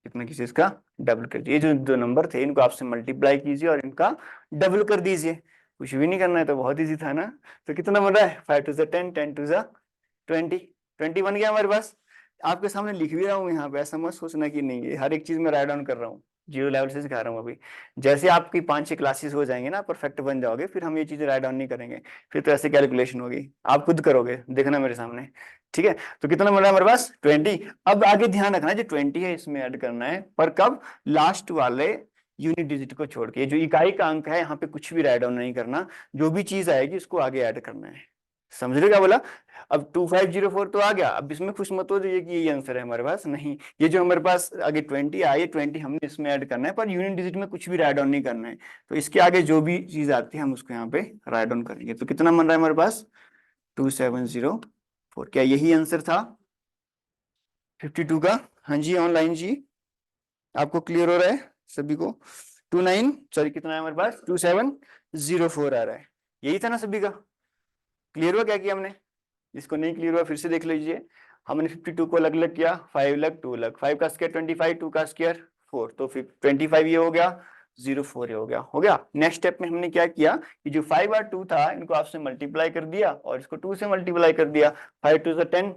कितना किसी इसका डबल कर दिए। ये जो 2 नंबर थे इनको आपसे मल्टीप्लाई कीजिए और इनका डबल कर दीजिए, कुछ भी नहीं करना है, तो बहुत इजी था ना। तो कितना बन रहा है, 5 टू 10, 10 टू 20, 20 बन गया हमारे पास। आपके सामने लिख भी रहा हूँ यहाँ पे, ऐसा मत सोचना कि नहीं, है हर एक चीज में राइट डाउन कर रहा हूँ, 0 लेवल से सिखा रहा हूँ अभी। जैसे आपकी 5-6 क्लासेस हो जाएंगे ना, परफेक्ट बन जाओगे, फिर हम ये चीजें राइट डाउन नहीं करेंगे, फिर तो ऐसे कैलकुलेशन होगी, आप खुद करोगे, देखना मेरे सामने, ठीक है। तो कितना बन रहा है हमारे पास, 20। अब आगे ध्यान रखना है, जो 20 है इसमें ऐड करना है, पर कब, लास्ट वाले यूनिट डिजिट को छोड़ के, जो इकाई का अंक है यहाँ पे कुछ भी राइट डाउन नहीं करना, जो भी चीज आएगी उसको आगे ऐड करना है। समझ रहे क्या बोला। अब 2504 तो आ गया, अब इसमें खुश मत हो जाइए कि ये आंसर है हमारे पास, नहीं, ये जो हमारे पास आगे 20 आई, 20 हमने इसमें ऐड करना है, पर यूनिट डिजिट में कुछ भी राइट डाउन नहीं करना है। तो इसके आगे जो भी चीज आती है हम उसको यहाँ पे राइट डाउन करेंगे। तो कितना बन रहा है हमारे पास, 2704। क्या यही आंसर था 52 का? हाँ जी ऑनलाइन जी, आपको क्लियर हो रहा है? सभी को 29 सॉरी कितना है हमारे पास 2704 आ रहा है। यही था ना सभी का? क्लियर हुआ क्या किया हमने? जिसको नहीं क्लियर हुआ फिर से देख लीजिए। हमने 52 को अलग अलग किया, 5 अलग 2 अलग, 5 का स्क्वायर 25, 2 का स्क्वायर 4, तो फिर 25 ये हो गया, 04 ये हो गया। नेक्स्ट स्टेप में हमने क्या किया कि जो 5 और 2 था इनको आपसे मल्टीप्लाई कर दिया और इसको 2 से मल्टीप्लाई कर दिया। 5 2 10,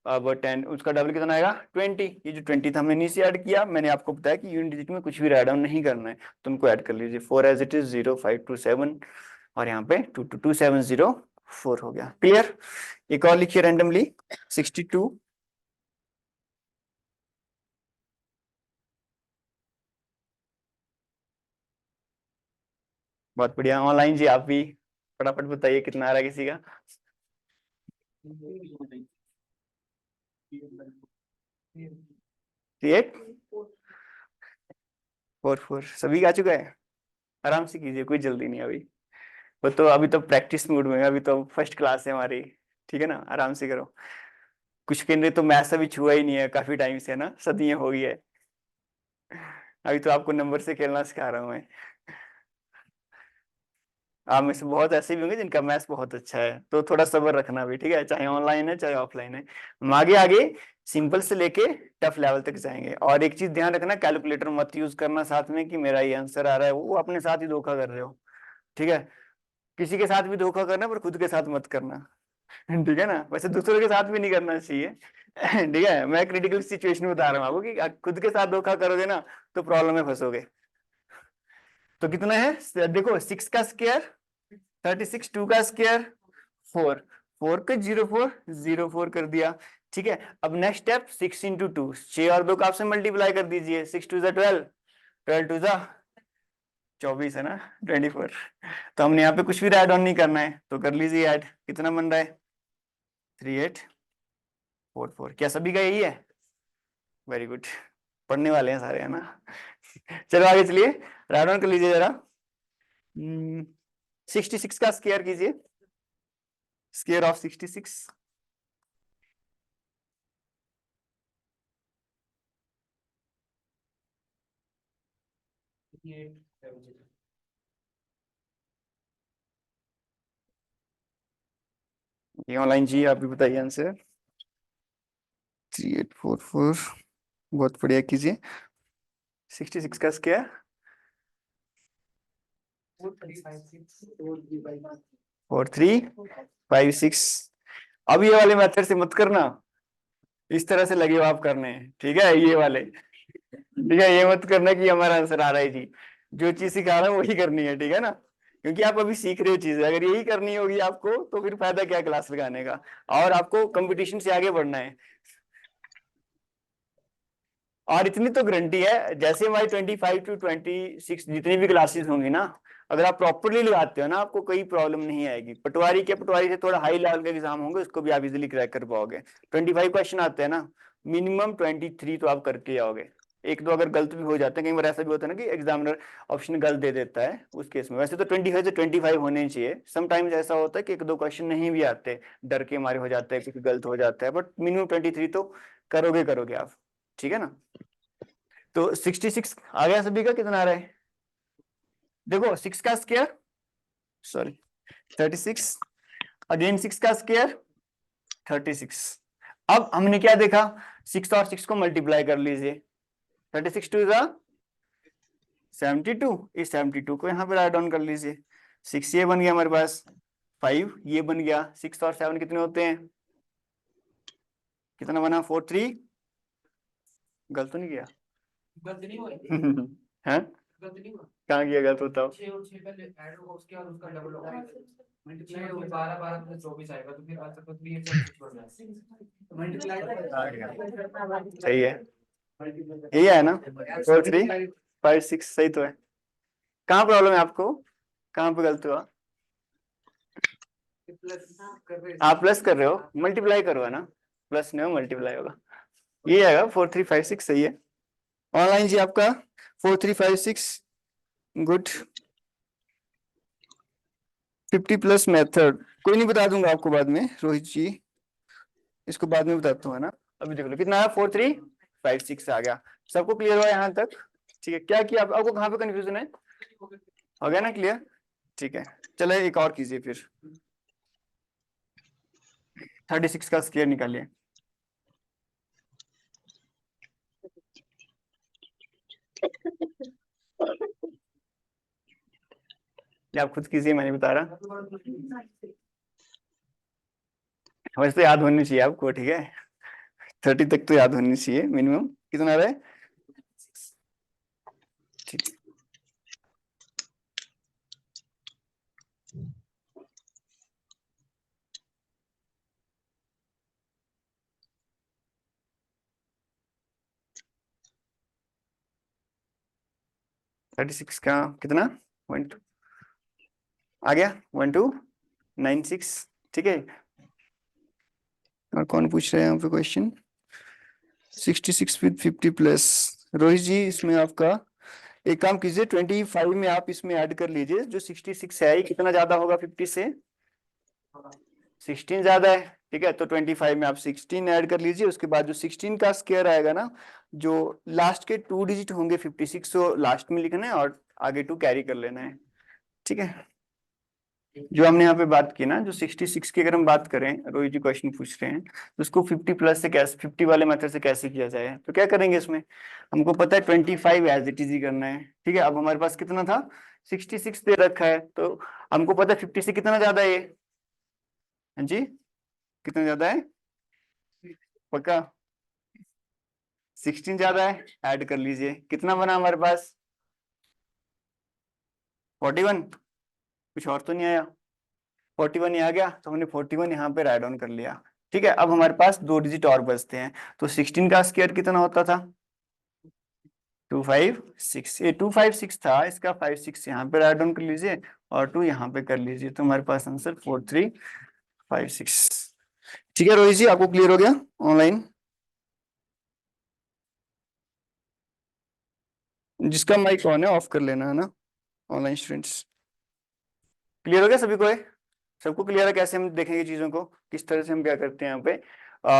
अब 10 उसका डबल कितना आएगा 20। ये जो 20 था हमने नीचे ऐड किया। मैंने आपको बताया कि यूनिट डिजिट में कुछ भी राइट डाउन नहीं करना है, तुमको ऐड कर लीजिए। 4 एज इट इज 0 5 2 7 और यहाँ पे 2 2 2 7 0 4 हो गया। क्लियर? एक और लिखिए रैंडमली 62। बहुत बढ़िया। ऑनलाइन जी आप भी फटाफट बताइए कितना आ रहा है किसी का? 38 44 सभी का आ चुका है? आराम से कीजिए, कोई जल्दी नहीं अभी। वो तो अभी तो प्रैक्टिस मूड में है, अभी तो फर्स्ट क्लास है हमारी, ठीक है ना? आराम से करो। कुछ केंद्र तो मैथ्स अभी छुआ ही नहीं है काफी टाइम से, ना सदियां हो गई है। अभी तो आपको नंबर से खेलना सिखा रहा हूँ मैं। आप में से बहुत ऐसे भी होंगे जिनका मैथ्स बहुत अच्छा है, तो थोड़ा सब्र रखना भी, ठीक है? चाहे ऑनलाइन है चाहे ऑफलाइन है। हम आगे आगे सिंपल से लेके टफ लेवल तक जाएंगे। और एक चीज ध्यान रखना, कैलकुलेटर मत यूज करना साथ में कि मेरा ये आंसर आ रहा है, वो अपने साथ ही धोखा कर रहे हो, ठीक है? किसी के साथ भी धोखा करना पर खुद के साथ मत करना, ठीक है ना? वैसे दूसरों के साथ भी नहीं करना चाहिए, ठीक है? मैं क्रिटिकल सिचुएशन बता रहा हूँ आपको कि खुद के साथ धोखा करोगे ना तो प्रॉब्लम में फंसोगे। तो कितना है देखो, 6 का स्क्वायर 36, 2 का स्क्वायर 4, 4 का 04 कर दिया, ठीक है? अब नेक्स्ट स्टेप 6 इंटू 2, 6 और 2 का आपसे मल्टीप्लाई कर दीजिए। 6 2 12, 12 2 24 है ना 24। तो हमने यहाँ पे कुछ भी ऐड ऑन नहीं करना है, तो कर लीजिए ऐड। कितना बन रहा है 3844। क्या सभी का यही है? वेरी गुड, पढ़ने वाले हैं सारे, है ना? चलो आगे चलिए, ऐड ऑन कर लीजिए जरा। 66 का स्क्वायर कीजिए, स्क्वायर ऑफ 66। ये ऑनलाइन जी आप भी बताइए आंसर। 3844, बहुत बढ़िया कीजिए। 66 का स्क्वायर 4356। अब ये वाले मेथड से मत करना, इस तरह से लगे हो आप करने, ठीक है? ये वाले, ठीक है? ये मत करना कि हमारा आंसर आ रहा है जी। जो चीज सिखा रहा हूँ वही करनी है, ठीक है ना? क्योंकि आप अभी सीख रहे हो चीजें, अगर यही करनी होगी आपको तो फिर फायदा क्या क्लास लगाने का? और आपको कंपटीशन से आगे बढ़ना है। और इतनी तो गारंटी है, जैसे हमारी 25 टू 26 जितनी भी क्लासेस होंगी ना, अगर आप प्रॉपरली लगाते हो ना आपको कोई प्रॉब्लम नहीं आएगी। पटवारी से थोड़ा हाई लेवल के एग्जाम होंगे, उसको भी आप इजीली क्रैक कर पाओगे। 25 क्वेश्चन आते हैं ना, मिनिमम 23 तो आप करके आओगे। एक दो अगर गलत भी हो जाते हैं, कई बार ऐसा भी होता है ना कि एग्जामिनर ऑप्शन गलत दे देता है, उस केस में वैसे तो 25 से 25 होने चाहिए। समटाइम्स ऐसा होता है कि एक दो क्वेश्चन नहीं भी आते, डर के मारे हो जाते हैं, कुछ गलत हो जाता है, बट मिनिमम 23 तो करोगे आप, ठीक है ना? तो 66 आ गया सभी का? कितना आ रहा है देखो, 6 का स्क्वायर सॉरी 36, अगेन 6 का स्क्वायर 36। अब हमने क्या देखा, 6 और 6 को मल्टीप्लाई कर लीजिए। 36 2 जा 72, इस 72 को यहाँ पे राइट डाउन कर लीजिए। 6 ये बन गया हमारे पास, 5 ये बन गया। 6 और 7 कितने होते हैं? कितना बना 43? गलत तो नहीं किया? गलत नहीं हुआ है? गलत नहीं हुआ। कहाँ किया गलत? बताओ। 6 और 6 पहले ऐड होगा, उसके बाद उसका डबल होगा, मल्टीप्लाई होगा 12 12 प्लस 24 आएगा, तो फिर आंसर तो 3 और 6 बढ़ जाएगा। मल्टीप्लाई सही है, यही है ना 4 3 5 6, सही तो है। कहाँ प्रॉब्लम है आपको? कहाँ पे गलत हुआ? आप प्लस कर रहे हो, मल्टीप्लाई करो, है ना? प्लस नहीं हो मल्टीप्लाई होगा, ये आएगा 4 3 5 6। सही है ऑनलाइन जी आपका 4 3 5 6, गुड। 50 प्लस मेथड कोई नहीं, बता दूंगा आपको बाद में रोहित जी, इसको बाद में बताता हूँ, है ना? अभी देख लो कितना है 4 3 5 6 आ गया। सबको क्लियर हुआ यहाँ तक? ठीक है, क्या किया आपको कहाँ पे कंफ्यूजन है? हो गया ना क्लियर? ठीक है, चलो एक और कीजिए फिर। 36 का स्क्वायर निकालिए। ये आप खुद कीजिए, मैंने बता रहा। वैसे तो याद होनी चाहिए आपको, ठीक है, 30 तक तो याद होनी चाहिए मिनिमम। कितना आ रहा है? ठीक है, थर्टी सिक्स का कितना? 1 2 आ गया, 1296। ठीक है, और कौन पूछ रहे हैं यहाँ पे question? 66 with 50 plus. Rohit ji, इसमें आपका एक काम कीजिए, 25 में आप इसमें ऐड कर लीजिए। जो 66 है, ये कितना ज्यादा होगा 50 से? 16 ज्यादा है। ठीक है, तो 25 में आप 16 ऐड कर लीजिए। उसके बाद जो 16 का स्क्वायर आएगा ना, जो लास्ट के 2 डिजिट होंगे 56, तो लास्ट में लिखना है और आगे 2 कैरी कर लेना है। ठीक है, जो हमने यहाँ पे बात की ना, जो 66 की अगर हम बात करें, रोहित जी क्वेश्चन पूछ रहे हैं, तो उसको 50 प्लस से कैसे, 50 वाले मेथड से कैसे किया जाए? तो क्या करेंगे इसमें, हमको पता है 25 एज इट इज ही करना है। ठीक है, अब हमारे पास कितना था? 66 दे रखा है, तो हमको पता है 50 से कितना ज्यादा है ये? हाँ जी, कितना ज्यादा है? पक्का 16 ज्यादा है। ऐड कर लीजिए, कितना बना हमारे पास? 41। कुछ और तो नहीं आया? 41 ही आ गया, तो हमने 41 यहाँ पे राइट डाउन कर लिया। ठीक है, अब हमारे पास 2 डिजिट और बचते हैं। तो 16 का स्क्वायर कितना होता था? 256। ये 256 था, इसका 56 यहाँ पे राइट डाउन कर लीजिए और 2 यहाँ पे कर लीजिए, तो हमारे पास आंसर 4356। ठीक है रोहित जी, आपको क्लियर हो गया ऑनलाइन? जिसका माइक ऑन है ऑफ कर लेना है ना, ऑनलाइन स्टूडेंट्स। क्लियर हो गया सभी को? सबको क्लियर है कैसे हम देखेंगे चीजों को, किस तरह से हम क्या करते हैं यहाँ पे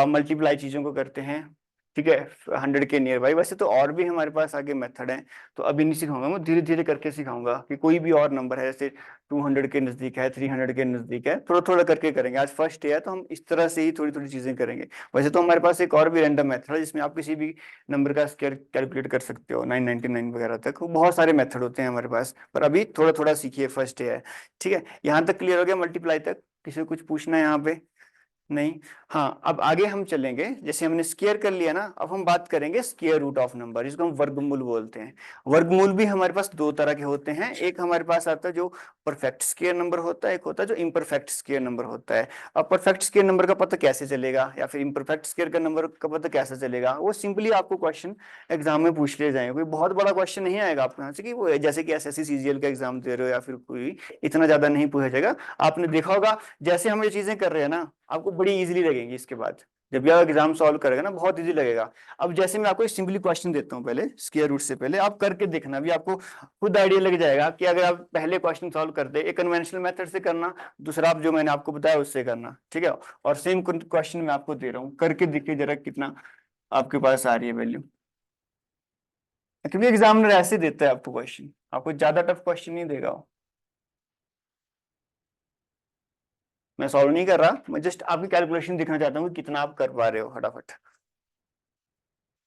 मल्टीप्लाई चीजों को करते हैं? ठीक है, 100 के नियर बाई। वैसे तो और भी हमारे पास आगे मेथड है, तो अभी नहीं सिखाऊंगा, मैं धीरे धीरे करके सिखाऊंगा कि कोई भी और नंबर है, जैसे 200 के नजदीक है, 300 के नजदीक है, थोड़ा थोड़ा करके करेंगे। आज फर्स्ट डे है, तो हम इस तरह से ही थोड़ी थोड़ी चीजें करेंगे। वैसे तो हमारे पास एक और भी रैंडम मेथड है, जिसमें आप किसी भी नंबर का स्क्वायर कैलकुलेट कर सकते हो, 999 वगैरह तक। बहुत सारे मेथड होते हैं हमारे पास, पर अभी थोड़ा थोड़ा सीखिए, फर्स्ट डे है। ठीक है, यहाँ तक क्लियर हो गया मल्टीप्लाई तक? किसी को कुछ पूछना है यहाँ पे? नहीं। हाँ, अब आगे हम चलेंगे। जैसे हमने स्क्वायर कर लिया ना, अब हम बात करेंगे स्क्वायर रूट ऑफ नंबर, जिसको हम वर्गमूल बोलते हैं। वर्गमूल भी हमारे पास 2 तरह के होते हैं। एक हमारे पास आता है जो परफेक्ट स्क्वायर नंबर होता है, एक होता है जो इम्परफेक्ट स्क्वायर नंबर होता है। अब परफेक्ट स्क्वायर नंबर का पता कैसे चलेगा, या फिर इम्परफेक्ट स्क्वायर का नंबर का पता कैसे चलेगा? वो सिंपली आपको क्वेश्चन एग्जाम में पूछ ले जाएंगे। कोई बहुत बड़ा क्वेश्चन नहीं आएगा आपके यहाँ से कि वो जैसे कि एसएससी सीजीएल का एग्जाम दे रहे हो, या फिर कोई इतना ज्यादा नहीं पूछा जाएगा। आपने देखा होगा जैसे हम ये चीजें कर रहे हैं ना, आपको बड़ी इजीली लगेंगी। इसके बाद जब भी आप एग्जाम सॉल्व करेगा ना, बहुत इजी लगेगा। अब जैसे मैं आपको एक सिंपली क्वेश्चन देता हूँ, पहले स्क्वायर रूट से पहले आप करके देखना, भी आपको खुद आइडिया लग जाएगा कि अगर आप पहले क्वेश्चन सॉल्व करते, एक कन्वेंशनल मेथड से करना, दूसरा आप जो मैंने आपको बताया उससे करना। ठीक है, और सेम क्वेश्चन मैं आपको दे रहा हूँ, करके देखिए जरा कितना आपके पास आ रही है वैल्यू। क्योंकि एग्जामिनर ऐसे देता है आपको क्वेश्चन, आपको ज्यादा टफ क्वेश्चन नहीं देगा वो। मैं सॉल्व नहीं कर रहा, मैं जस्ट आपकी कैलकुलेशन दिखना चाहता हूँ कि कितना आप कर पा रहे हो फटाफट।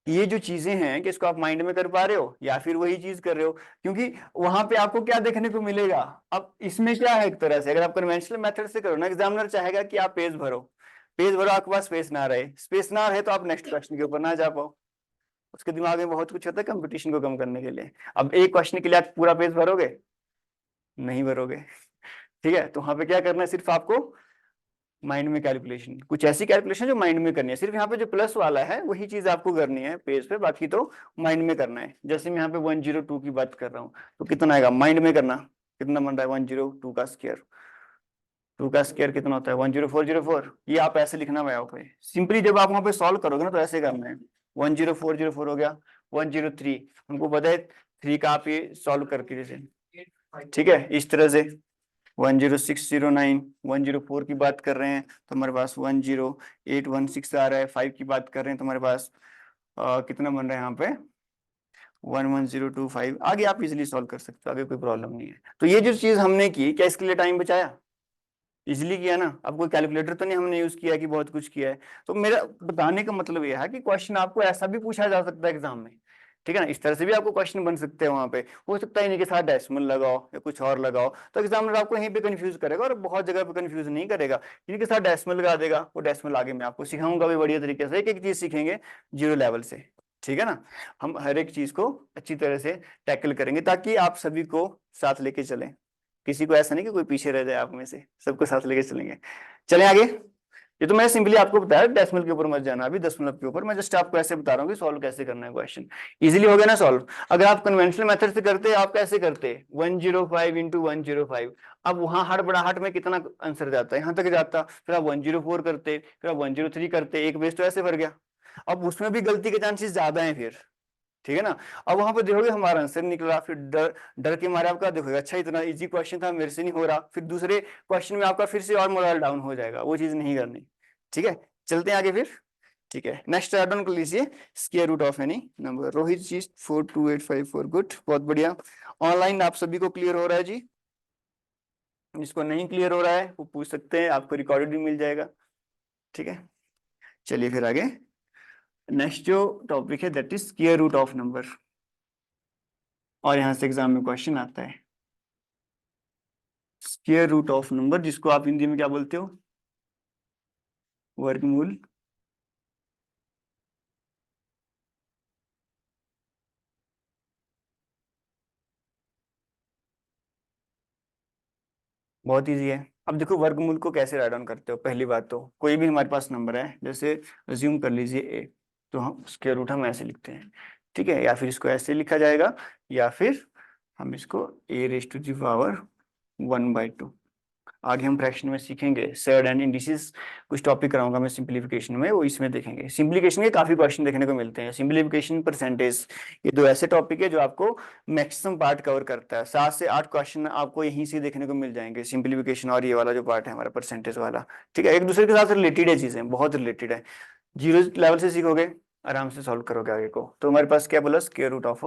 ये जो चीजें हैं कि इसको आप माइंड में कर पा रहे हो या फिर वही चीज कर रहे हो, क्योंकि वहां पे आपको क्या देखने को मिलेगा। अब इसमें क्या है, एक तरह से अगर आप कन्वेंशनल मेथड से करो ना, एग्जामिनर चाहेगा कि आप पेज भरो, पेज भरो, आपके पास स्पेस ना रहे, स्पेस ना रहे तो आप नेक्स्ट क्वेश्चन के ऊपर ना जा पाओ। उसके दिमाग में बहुत कुछ होता है कंपटीशन को कम करने के लिए। अब एक क्वेश्चन के लिए आप पूरा पेज भरोगे? नहीं भरोगे। ठीक है, तो वहां पे क्या करना है, सिर्फ आपको माइंड में कैलकुलेशन, कुछ ऐसी कैलकुलेशन जो माइंड में करनी है। सिर्फ यहाँ पे जो प्लस वाला है वही चीज आपको करनी है पेज पे, बाकी तो माइंड में करना है। जैसे मैं यहाँ पे 102 की बात कर रहा हूँ, तो कितना आएगा माइंड में करना, कितना बन रहा है 102 का स्क्वायर। 2 का स्क्वायर कितना होता है 10404। ये आप ऐसे लिखना है पे सिंपली, जब आप वहां पे सॉल्व करोगे ना तो ऐसे करना है। 10404 हो गया, 103 हमको पता है 3 का आप ये सॉल्व करके जैसे, ठीक है, इस तरह से 10609, 104 की बात कर रहे हैं तो हमारे पास 10816 आ रहा है। 5 की बात कर रहे हैं तो हमारे पास कितना बन रहा है यहाँ पे 11025 आगे आप इजिली सॉल्व कर सकते हो, आगे कोई प्रॉब्लम नहीं है। तो ये जो चीज हमने की, क्या इसके लिए टाइम बचाया? इजिली किया ना। अब कोई कैलकुलेटर तो नहीं हमने यूज किया कि बहुत कुछ किया है। तो मेरा बताने का मतलब यह है कि क्वेश्चन आपको ऐसा भी पूछा जा सकता है एग्जाम में, ठीक है ना, इस तरह से भी आपको क्वेश्चन बन सकते हैं। वहां पे हो सकता है इन्हीं के साथ डेसिमल लगाओ या कुछ और लगाओ, तो एग्जामिनर आपको यहीं पे कंफ्यूज करेगा और बहुत जगह पे कंफ्यूज नहीं करेगा, इनके साथ डेसिमल लगा देगा। वो डेसिमल आगे मैं आपको सिखाऊंगा भी बढ़िया तरीके से, एक एक चीज सीखेंगे जीरो लेवल से, ठीक है ना। हम हर एक चीज को अच्छी तरह से टैकल करेंगे ताकि आप सभी को साथ लेके चलें, किसी को ऐसा नहीं कि कोई पीछे रह जाए आप में से, सबको साथ लेके चलेंगे। चलें आगे। ये तो मैंने सिंपली आपको बताया, डेसिमल के ऊपर मत जाना अभी, दशमलव के ऊपर। मैं जस्ट आपको ऐसे बता रहा हूँ कि सॉल्व कैसे करना है क्वेश्चन। इजीली हो गया ना सॉल्व। अगर आप कन्वेंशनल मेथड से करते, आप कैसे करते? 105 इंटू 105। अब वहां हड़बड़ाहट में कितना आंसर जाता है, यहाँ तक जाता, फिर आप 104 करते, फिर आप 103 करते, एक बेस तो ऐसे भर गया। अब उसमें भी गलती के चांसेस ज्यादा है फिर, ठीक है ना। अब वहां पर देखोगे हमारा आंसर निकला, फिर डर डर के मारे आपका देखोगे अच्छा इतना इजी क्वेश्चन था, मेरे से नहीं हो रहा, फिर दूसरे क्वेश्चन में आपका फिर से और मोरल डाउन हो जाएगा, वो चीज नहीं करनी, ठीक है। चलते हैं आगे फिर, ठीक है। नेक्स्ट ऐड ऑन कर लीजिए, square root of any number. Rohit ji 42854, good, बहुत बढ़िया। ऑनलाइन आप सभी को क्लियर हो रहा है जी? जिसको नहीं क्लियर हो रहा है वो पूछ सकते हैं, आपको रिकॉर्डेड भी मिल जाएगा, ठीक है। चलिए फिर आगे, नेक्स्ट जो टॉपिक है that is square root of number, और यहां से एग्जाम में क्वेश्चन आता है स्क्वायर रूट ऑफ नंबर, जिसको आप हिंदी में क्या बोलते हो? वर्गमूल। बहुत इजी है। अब देखो वर्गमूल को कैसे राइट डाउन करते हो। पहली बात तो कोई भी हमारे पास नंबर है, जैसे अज्यूम कर लीजिए ए, तो हम स्क्वायर रूट हम ऐसे लिखते हैं, ठीक है, या फिर इसको ऐसे लिखा जाएगा, या फिर हम इसको ए रेज टू दी पावर 1/2। आगे हम फ्रैक्शन में सीखेंगे, सेड एंड इंडिसेस, कुछ टॉपिक कराऊंगा मैं सिंप्लीफिकेशन में, वो इसमें देखेंगे। सिंप्लीफिकेशन के काफी क्वेश्चन देखने को मिलते हैं, सिंप्लीफिकेशन, परसेंटेज, ये दो ऐसे टॉपिक है जो आपको मैक्सिमम पार्ट कवर करता है। 7 से 8 क्वेश्चन आपको यहीं से देखने को मिल जाएंगे, सिंप्लीफिकेशन और ये वाला जो पार्ट है हमारा परसेंटेज वाला, ठीक है। एक दूसरे के साथ रिलेटेड है, चीजें बहुत रिलेटेड है। जीरो लेवल से सीखोगे, आराम से सॉल्व करोगे आगे को। तो हमारे पास क्या बोला, स्क्वायर रूट ऑफ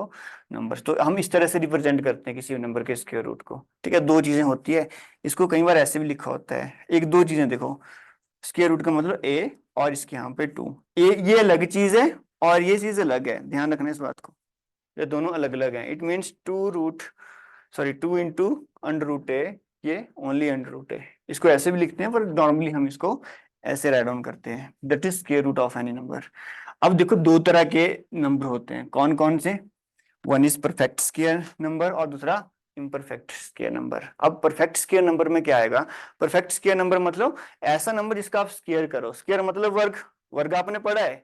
नंबर। तो हम इस तरह से रिप्रेजेंट करते हैं किसी नंबर के स्क्वायर रूट को, ठीक है। दो चीजें होती है, इसको कई बार ऐसे भी लिखा होता है, एक दो चीजें देखो, स्क्वायर रूट का मतलब ए और इसके यहाँ पे 2, ये अलग चीज है और ये चीज अलग है, ध्यान रखना इस बात को, ये दोनों अलग अलग हैं। It means 2 into under root a, ये ओनली अंडर रूट ए, इसको ऐसे भी लिखते हैं पर नॉर्मली हम इसको ऐसे राइट डाउन करते हैं, that is square root of any number. अब देखो दो तरह के नंबर होते हैं, कौन कौन से? One is perfect square number और दूसरा इम्परफेक्ट स्क्वायर नंबर। अब परफेक्ट स्क्वायर नंबर में क्या आएगा? परफेक्ट स्क्वायर नंबर मतलब ऐसा नंबर जिसका आप स्क्वायर करो। स्क्वायर मतलब वर्ग, वर्ग आपने पढ़ा है,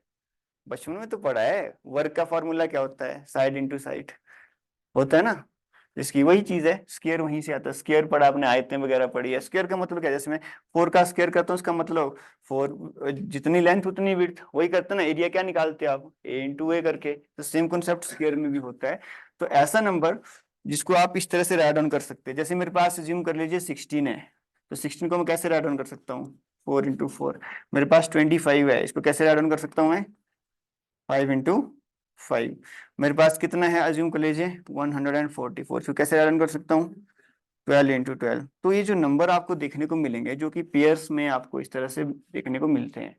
बचपन में तो पढ़ा है, वर्ग का फॉर्मूला क्या होता है? साइड इंटू साइड होता है ना, इसकी वही चीज है, स्क्वायर वहीं से आता है। स्क्वायर पढ़ा आपने, आयतें वगैरह पढ़ी है। स्क्वायर का मतलब क्या है? जैसे मैं 4 का स्क्वायर करता हूँ, उसका मतलब 4 जितनी लेंथ उतनी विड्थ, वही करते हैं ना। एरिया क्या निकालते हैं आप? ए इंटू ए करके। तो सेम कॉन्सेप्ट स्क्वायर में भी होता है। तो ऐसा नंबर जिसको आप इस तरह से राइट डाउन कर सकते हैं, जैसे मेरे पास अज्यूम कर लीजिए 16 है, तो 16 को मैं कैसे राइट डाउन कर सकता हूँ? 4 इंटू 4। मेरे पास 25 है, इसको कैसे राइट डाउन कर सकता हूँ मैं? 5 इंटू 5। मेरे पास कितना है अज्यूम कर लीजिए 144, इसको कैसे राइट डाउन कर सकता हूँ? 12 इंटू 12। तो ये जो नंबर आपको देखने को मिलेंगे जो कि पेयर्स में आपको इस तरह से देखने को मिलते हैं,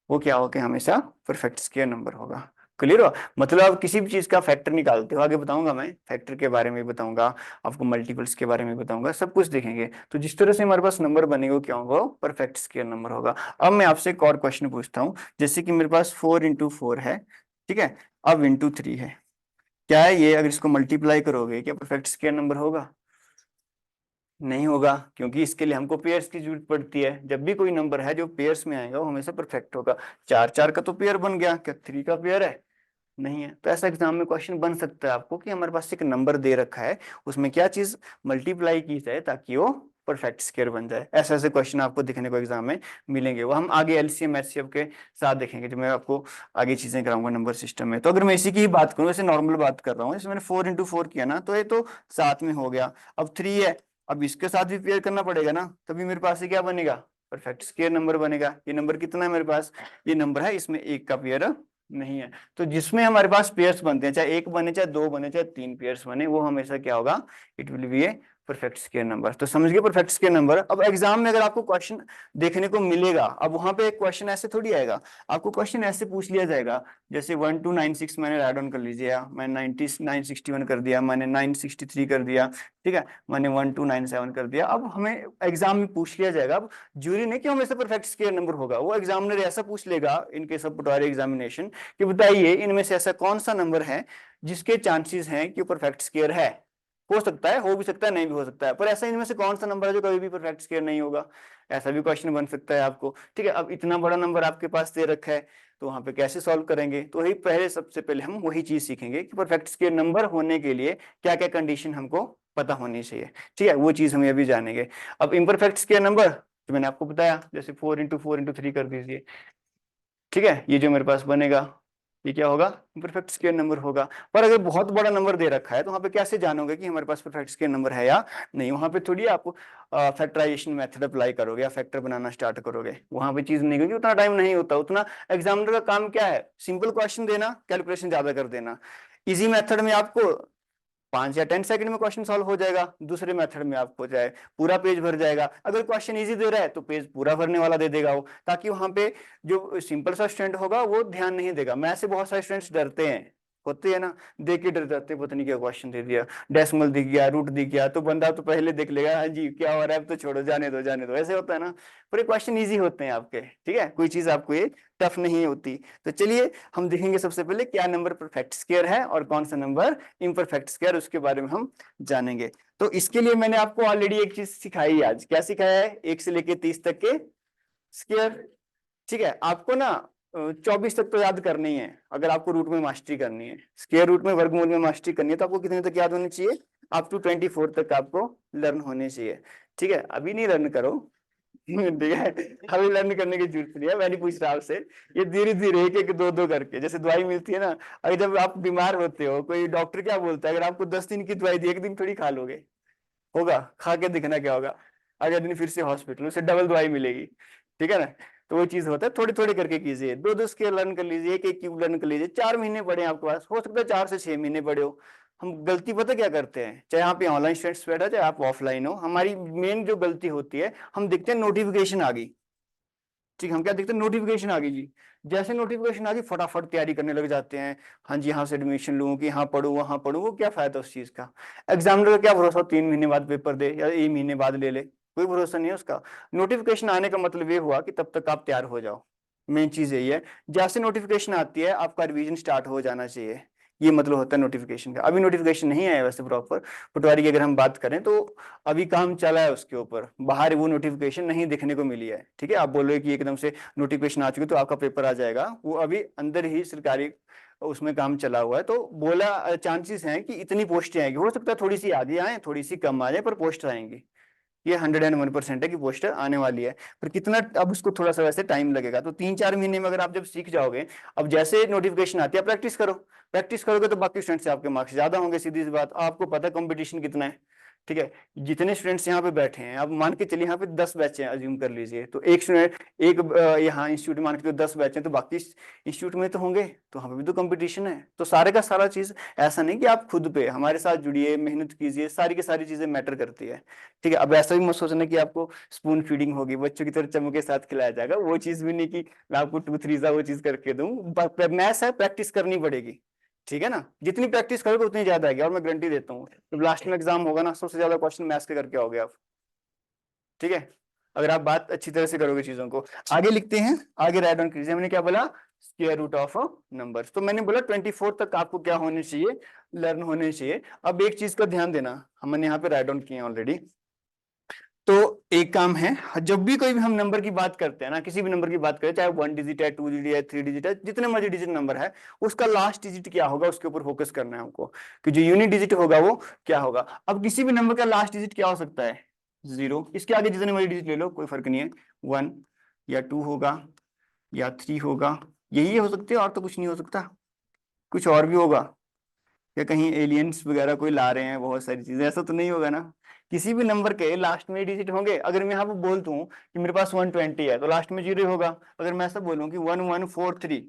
वो क्या होगा? हमेशा परफेक्ट स्क्वायर नंबर होगा। क्लियर हो? मतलब आप किसी भी चीज का फैक्टर निकालते हो, आगे बताऊंगा मैं, फैक्टर के बारे में बताऊंगा आपको, मल्टीपल्स के बारे में बताऊंगा, सब कुछ देखेंगे। तो जिस तरह से हमारे पास नंबर बनेगा क्या होगा? परफेक्ट स्क्वायर नंबर होगा। अब मैं आपसे एक और क्वेश्चन पूछता हूँ, जैसे कि मेरे पास 4 इंटू 4 है, ठीक है, अब इंटू 3 है, क्या है ये? अगर इसको मल्टीप्लाई करोगे क्या परफेक्ट स्क्वायर नंबर होगा? नहीं होगा, क्योंकि इसके लिए हमको पेयर्स की जरूरत पड़ती है। जब भी कोई नंबर है जो पेयर्स में आएगा वो हमेशा परफेक्ट होगा। 4 का तो पेयर बन गया, क्या 3 का पेयर है? नहीं है। तो ऐसा एग्जाम में क्वेश्चन बन सकता है आपको कि हमारे पास एक नंबर दे रखा है, उसमें क्या चीज मल्टीप्लाई की जाए ताकि वो परफेक्ट स्क्वायर बन जाए। ऐसे ऐसे क्वेश्चन आपको दिखने को एग्जाम में मिलेंगे, वो हम आगे एलसीएम एचसीएफ के साथ देखेंगे जब मैं आपको आगे चीजें कराऊंगा नंबर सिस्टम में। तो अगर मैं इसी की बात करूँ, जैसे नॉर्मल बात कर रहा हूँ, जैसे मैंने 4 इंटू 4 किया ना, तो ये तो 7 में हो गया। अब 3 है, अब इसके साथ भी पेयर करना पड़ेगा ना, तभी मेरे पास ये क्या बनेगा? परफेक्ट स्क्वायर नंबर बनेगा। ये नंबर कितना है मेरे पास? ये नंबर है, इसमें 1 का पेयर नहीं है। तो जिसमें हमारे पास पेयर्स बनते हैं, चाहे एक बने, चाहे दो बने, चाहे तीन पेयर्स बने, वो हमेशा क्या होगा, it will be a perfect square number. तो समझ गए परफेक्ट स्क्वायर नंबर। अब एग्जाम में अगर आपको क्वेश्चन देखने को मिलेगा, अब वहां पे एक क्वेश्चन ऐसे थोड़ी आएगा, आपको क्वेश्चन ऐसे पूछ लिया जाएगा, जैसे 1296 मैंने राइट डाउन कर लीजिए, मैंने 961 कर दिया, मैंने 963 कर दिया, ठीक है, मैंने 1297 कर दिया। अब हमें एग्जाम में पूछ लिया जाएगा, अब ज्यूरी ने कि हमेशा परफेक्ट स्क्वायर नंबर होगा, वो एग्जामिनर ऐसा पूछ लेगा in case of Patwari examination कि बताइए इनमें से ऐसा कौन सा नंबर है जिसके चांसेस हैं कि परफेक्ट स्क्वायर है। हो सकता है, हो भी सकता है, नहीं भी हो सकता है, पर ऐसा इनमें से कौन सा नंबर है जो कभी भी परफेक्ट स्क्वायर नहीं होगा, ऐसा भी क्वेश्चन बन सकता है आपको। ठीक है, अब इतना बड़ा नंबर आपके पास दे रखा है, तो वहां पे कैसे सॉल्व करेंगे, तो वही पहले सबसे पहले हम वही चीज सीखेंगे कि परफेक्ट स्क्वायर नंबर होने के लिए क्या क्या कंडीशन हमको पता होनी चाहिए। ठीक है, वो चीज हम अभी जानेंगे। अब इम्परफेक्ट स्क्वायर नंबर तो मैंने आपको बताया, जैसे 4 इंटू 4 इंटू 3 कर दीजिए। ठीक है, ये जो मेरे पास बनेगा ये क्या होगा, परफेक्ट स्क्वायर नंबर होगा। पर अगर बहुत बड़ा नंबर दे रखा है तो वहां पे कैसे जानोगे कि हमारे पास परफेक्ट स्क्वायर नंबर है या नहीं, वहां पे थोड़ी आप फैक्टराइजेशन मेथड अप्लाई करोगे या फैक्टर बनाना स्टार्ट करोगे, वहां पे चीज नहीं होगी, उतना टाइम नहीं होता। उतना एग्जामिनर का काम क्या है, सिंपल क्वेश्चन देना, कैलकुलेशन ज्यादा कर देना। इजी मेथड में आपको 5 या 10 सेकंड में क्वेश्चन सॉल्व हो जाएगा, दूसरे मेथड में आपको चाहे पूरा पेज भर जाएगा। अगर क्वेश्चन इजी दे रहा है तो पेज पूरा भरने वाला दे देगा वो, ताकि वहां पे जो सिंपल सा स्टूडेंट होगा वो ध्यान नहीं देगा। मैं से बहुत सारे स्टूडेंट्स डरते हैं, होते हैं ना, देख के डर जाते हैं, पता नहीं क्या क्वेश्चन दे दिया, डेसिमल दिख गया, रूट दिख गया, तो बंदा तो पहले देख लेगा, हाँ जी क्या हो रहा है, अब तो छोड़ो, जाने दो जाने दो, ऐसे होता है ना। पर ये क्वेश्चन इजी होते हैं आपके, ठीक है, कोई चीज आपको ये टफ नहीं होती। तो चलिए हम देखेंगे सबसे पहले क्या नंबर परफेक्ट स्क्वायर है और कौन सा नंबर इम्परफेक्ट स्क्वायर, उसके बारे में हम जानेंगे। तो इसके लिए मैंने आपको ऑलरेडी एक चीज सिखाई आज। क्या सिखाया है, 1 से लेके 30 तक के स्क्वायर। ठीक है, आपको ना 24 तक तो याद करनी है, अगर आपको रूट में मास्टरी करनी है, स्क्वायर रूट में, वर्गमूल में मास्टरी करनी है, तो आपको कितने तक याद होनी चाहिए, अप टू 24 तक आपको लर्न होने चाहिए। ठीक है, अभी नहीं लर्न करो, ठीक है, अभी लर्न करने की जरूरत नहीं है, मैं नहीं पूछ रहा आपसे, ये धीरे धीरे एक एक दो दो करके, जैसे दवाई मिलती है ना, अगर जब आप बीमार होते हो, कोई डॉक्टर क्या बोलता है, अगर आपको 10 दिन की दवाई दी, एक दिन थोड़ी खा लोगे, होगा, खा के दिखना क्या होगा, अगले दिन फिर से हॉस्पिटल, उसे डबल दवाई मिलेगी। ठीक है ना, तो वो चीज होता है, थोड़ी थोड़ी करके कीजिए, दो दो स्केल लर्न कर लीजिए, एक एक क्यूब लर्न कर लीजिए। 4 महीने पड़े आपके पास, हो सकता है 4 से 6 महीने पड़े हो। हम गलती पता क्या करते हैं, चाहे यहाँ पे ऑनलाइन स्टूडेंट्स बैठा, चाहे आप ऑफलाइन हो, हमारी मेन जो गलती होती है, हम देखते हैं नोटिफिकेशन आ गई, ठीक है, हम क्या देखते हैं, नोटिफिकेशन आ गई जी, जैसे नोटिफिकेशन आ गई फटाफट तैयारी करने लग जाते हैं, हाँ जी यहाँ से एडमिशन लूँ कि यहाँ पढ़ूँ वहां पढ़ूँ, वो क्या फायदा उस चीज का। एग्जामिनर का क्या भरोसा, 3 महीने बाद पेपर दे या 1 महीने बाद ले ले, कोई भरोसा नहीं है उसका। नोटिफिकेशन आने का मतलब ये हुआ कि तब तक आप तैयार हो जाओ, मेन चीज यही है। जैसे नोटिफिकेशन आती है आपका रिवीजन स्टार्ट हो जाना चाहिए, ये मतलब होता है नोटिफिकेशन का। अभी नोटिफिकेशन नहीं आया वैसे प्रॉपर, पटवारी की अगर हम बात करें तो अभी काम चला है उसके ऊपर, बाहर वो नोटिफिकेशन नहीं देखने को मिली है। ठीक है, आप बोल रहे कि एकदम से नोटिफिकेशन आ चुकी तो आपका पेपर आ जाएगा, वो अभी अंदर ही सरकारी उसमें काम चला हुआ है। तो बोला चांसेस हैं कि इतनी पोस्टें आएगी, हो सकता है थोड़ी सी आगे आए, थोड़ी सी कम आ जाए, पर पोस्ट आएंगी, ये 101% है कि पोस्टर आने वाली है। पर कितना, अब उसको थोड़ा सा वैसे टाइम लगेगा, तो 3-4 महीने में अगर आप जब सीख जाओगे, अब जैसे नोटिफिकेशन आती है प्रैक्टिस करो, प्रैक्टिस करोगे तो बाकी स्टूडेंट से आपके मार्क्स ज्यादा होंगे, सीधी सी बात। आपको पता है कंपटीशन कितना है। ठीक है, जितने स्टूडेंट्स यहाँ पे बैठे हैं, अब मान के चलिए यहाँ पे 10 बैच हैं, अज्यूम कर लीजिए, तो एक स्टूडेंट एक यहाँ इंस्टीट्यूट मान के 10 बैच हैं, तो बाकी इंस्टीट्यूट में तो होंगे, तो वहाँ पे भी तो कंपटीशन है। तो सारे का सारा चीज ऐसा नहीं कि आप खुद पे हमारे साथ जुड़िए, मेहनत कीजिए, सारी की सारी चीजें मैटर करती है। ठीक है, अब ऐसा भी मत सोचना कि आपको स्पून फीडिंग होगी, बच्चों की तरह चम्मच के साथ खिलाया जाएगा, वो चीज भी नहीं कि मैं आपको 2-3 वो चीज करके दूं। मैथ्स है, प्रैक्टिस करनी पड़ेगी। ठीक है ना, जितनी प्रैक्टिस करोगे उतनी ज्यादा आएगी, और मैं गारंटी देता हूँ जब लास्ट में एग्जाम होगा ना, सबसे ज्यादा क्वेश्चन मैथ्स के करके आओगे आप। ठीक है, अगर आप बात अच्छी तरह से करोगे चीजों को। आगे लिखते हैं, आगे राइट डाउन कीजिए, मैंने क्या बोला, स्क्वायर रूट ऑफ नंबर्स। तो मैंने बोला 24 तक आपको क्या होने चाहिए, लर्न होने चाहिए। अब एक चीज का ध्यान देना, हमने यहाँ पे राइट डाउन किए ऑलरेडी। तो एक काम है, जब भी कोई भी हम नंबर की बात करते हैं ना, किसी भी नंबर की बात करें, चाहे 1 डिजिट है, 2 डिजिट है, 3 डिजिट है, जितने मर्जी डिजिट नंबर है, उसका लास्ट डिजिट क्या होगा उसके ऊपर फोकस करना है हमको, कि जो यूनिट डिजिट होगा वो क्या होगा। अब किसी भी नंबर का लास्ट डिजिट क्या हो सकता है, 0, इसके आगे जितने मर्जी डिजिट ले लो कोई फर्क नहीं है, 1 या 2 होगा या 3 होगा, यही हो सकते हैं, और तो कुछ नहीं हो सकता। कुछ और भी होगा, या कहीं एलियंस वगैरह कोई ला रहे हैं बहुत सारी चीजें, ऐसा तो नहीं होगा ना। किसी भी नंबर के लास्ट में डिजिट होंगे। अगर मैं यहाँ पे बोल दूं कि मेरे पास 120 है, तो लास्ट में 0 होगा। अगर मैं ऐसा बोलूं कि 1143,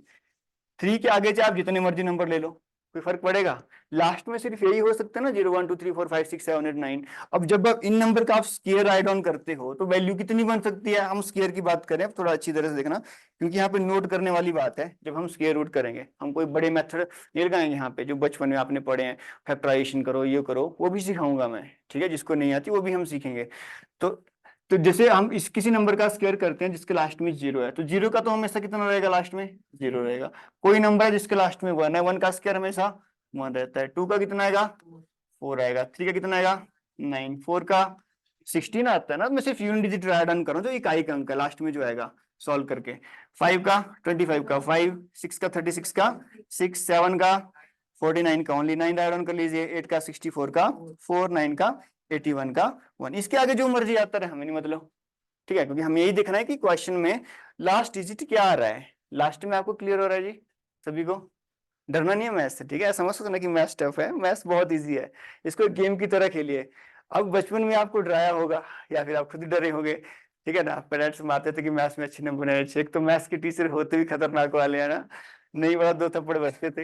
3 के आगे चाहे आप जितने मर्जी नंबर ले लो, कोई फर्क पड़ेगा? लास्ट में सिर्फ यही हो सकता है ना 0 1 2 3 4 5 6 7 8 9। अब जब आप इन नंबर का आप स्क्वायर राइट ऑन करते हो तो वैल्यू कितनी बन सकती है? हम स्क्वायर की बात करें, अब थोड़ा अच्छी तरह से देखना, क्योंकि यहाँ पे नोट करने वाली बात है। जब हम स्क्वायर रूट करेंगे, हम कोई बड़े मेथड नहीं लगाएंगे यहाँ पे जो बचपन में आपने पढ़े हैं, फैक्टराइजेशन करो, ये करो, वो भी सिखाऊंगा मैं, ठीक है? जिसको नहीं आती वो भी हम सीखेंगे। तो जैसे हम इस किसी नंबर का स्क्वायर करते हैं जिसके लास्ट में 0 है, तो 0 का तो हमेशा कितना रहेगा? लास्ट में 0 रहेगा। कोई नंबर है जिसके लास्ट में 1 है, 1 का स्क्वायर हमेशा 1 रहता है। 2 का कितना आएगा? 4 आएगा। 3 का कितना आएगा? 9। 4 का 16 आता है ना। मैं सिर्फ यूनिट डिजिट ऐड ऑन करूँ जो इकाई का अंक है लास्ट में जो आएगा सॉल्व करके। 5 का 25 का 5, 6 का 36 का 6, 7 का 49 का ओनली 9 ऐड ऑन कर लीजिए, 8 का 64 का 4, 9 का 81 का 1। इसके आगे जो मर्जी आता रहे, हमें नहीं मतलब, ठीक है? क्योंकि हमें यही देखना है कि क्वेश्चन में लास्ट डिजिट क्या आ रहा है। लास्ट में आपको क्लियर हो रहा है जी सभी को? डरना नहीं है मैथ्स से, ठीक है? समझ सकते ना कि मैथ्स टफ है, मैथ्स बहुत इजी है, इसको गेम की तरह खेलिए। अब बचपन में आपको डराया होगा या फिर आप खुद ही डरे होंगे, ठीक है ना? पेरेंट्स मारते थे कि मैथ्स में अच्छे नंबर आने चाहिए। एक तो मैथ्स के टीचर होते भी खतरनाक वाले हैं ना, नहीं बड़ा 2 थप्पड़ बजते थे।